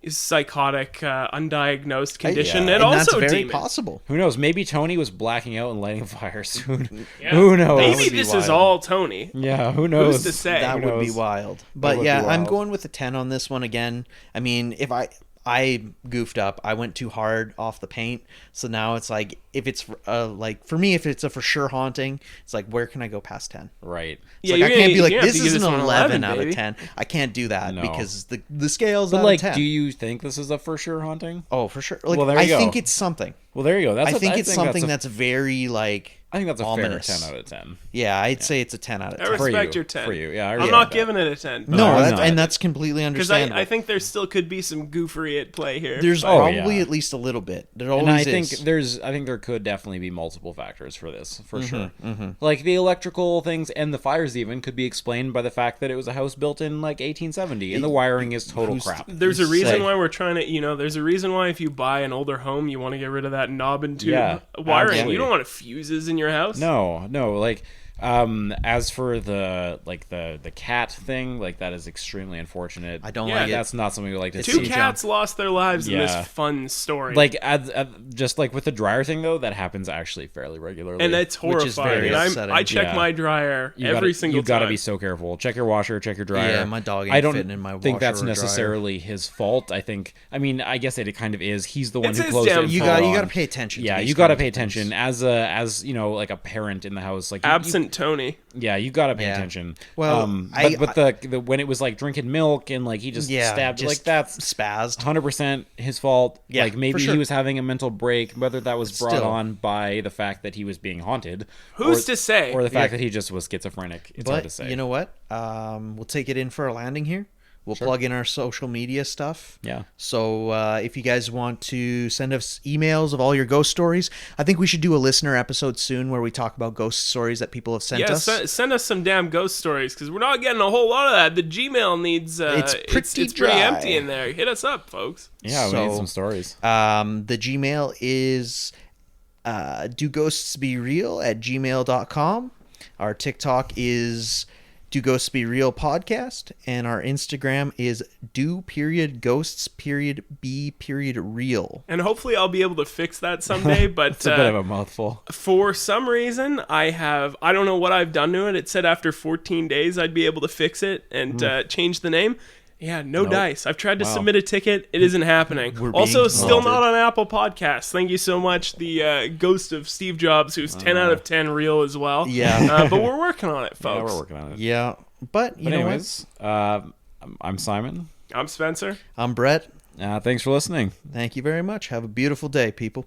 psychotic, undiagnosed condition, and also that's very demon. possible. Who knows? Maybe Tony was blacking out and lighting fires soon. Who knows? Maybe this is all Tony. Yeah, who knows? Who's to say? That would be wild. But I'm going with a 10 on this one again. I mean, if I goofed up. I went too hard off the paint. So now it's like, if it's for me, if it's a for sure haunting, it's like, where can I go past 10? Right. It's I can't be like, this is an 11 out of 10. I can't do that because the scale's out of 10. Do you think this is a for sure haunting? Oh, for sure. Like, well, there you go. I think it's something. Well, there you go. I think it's something that's very like. I think that's a ominous. fair 10 out of 10. Yeah, I'd say it's a 10 out of 10. I respect your 10. For you, yeah. I'm not giving it a 10. No, and that's completely understandable. Because I think there still could be some goofery at play here. There's probably at least a little bit. There always is. I think there could definitely be multiple factors for this, for sure. Mm-hmm. Like the electrical things and the fires even could be explained by the fact that it was a house built in like 1870 and the wiring is total crap. There's a reason why we're trying to, there's a reason why if you buy an older home, you want to get rid of that knob and tube wiring. Absolutely. You don't want fuses in your house. No, like As for the cat thing, like that is extremely unfortunate. I don't Yeah, like it. That's not something we like to Two see. cats lost their lives in Yeah. this fun story. Like, just like with the dryer thing, though, that happens actually fairly regularly. and it's Which is horrifying. very And upsetting. I check Yeah. my dryer You every gotta, single you gotta time. be so careful. Check your washer, check your dryer. Yeah, my dog ain't I don't fitting in my think washer that's or dryer. necessarily his fault. I mean, I guess it kind of is. He's the one It's who his closed damn it. You full got on. to pay attention. Yeah, to these you got to kinds pay of things. attention as you know, like a parent in the house. Like Absent Tony. yeah, you got to pay Yeah. attention. Well, but the when it was like drinking milk and like he just stabbed, just like that's spazzed. 100% his fault. Yeah, like maybe for sure. he was having a mental break, whether that was brought Still. on by the fact that he was being haunted. Who's or, to say? Or the fact that he just was schizophrenic. It's hard to But say. you know what? We'll take it in for a landing here. We'll plug in our social media stuff. Yeah. So if you guys want to send us emails of all your ghost stories, I think we should do a listener episode soon where we talk about ghost stories that people have sent Yeah, us. send us some damn ghost stories because we're not getting a whole lot of that. The Gmail needs It's pretty it's dry. pretty empty in there. Hit us up, folks. Yeah, we need So, some stories. The Gmail is doghostsbereal@gmail.com. Our TikTok is Do Ghosts Be Real Podcast, and our Instagram is do.ghosts.be.real. And hopefully I'll be able to fix that someday. But It's a bit of a mouthful. for some reason, I don't know what I've done to it. It said after 14 days I'd be able to fix it and change the name. Yeah, no dice. I've tried to submit a ticket. It isn't happening. Also, being still slighted. not on Apple Podcasts. Thank you so much, the ghost of Steve Jobs, who's 10 out of 10 real as well. Yeah. But we're working on it, Yeah, folks. we're working on it. Yeah, but you But know anyways, I'm Simon. I'm Spencer. what? I'm Brett. Thanks for listening. Thank you very much. Have a beautiful day, people.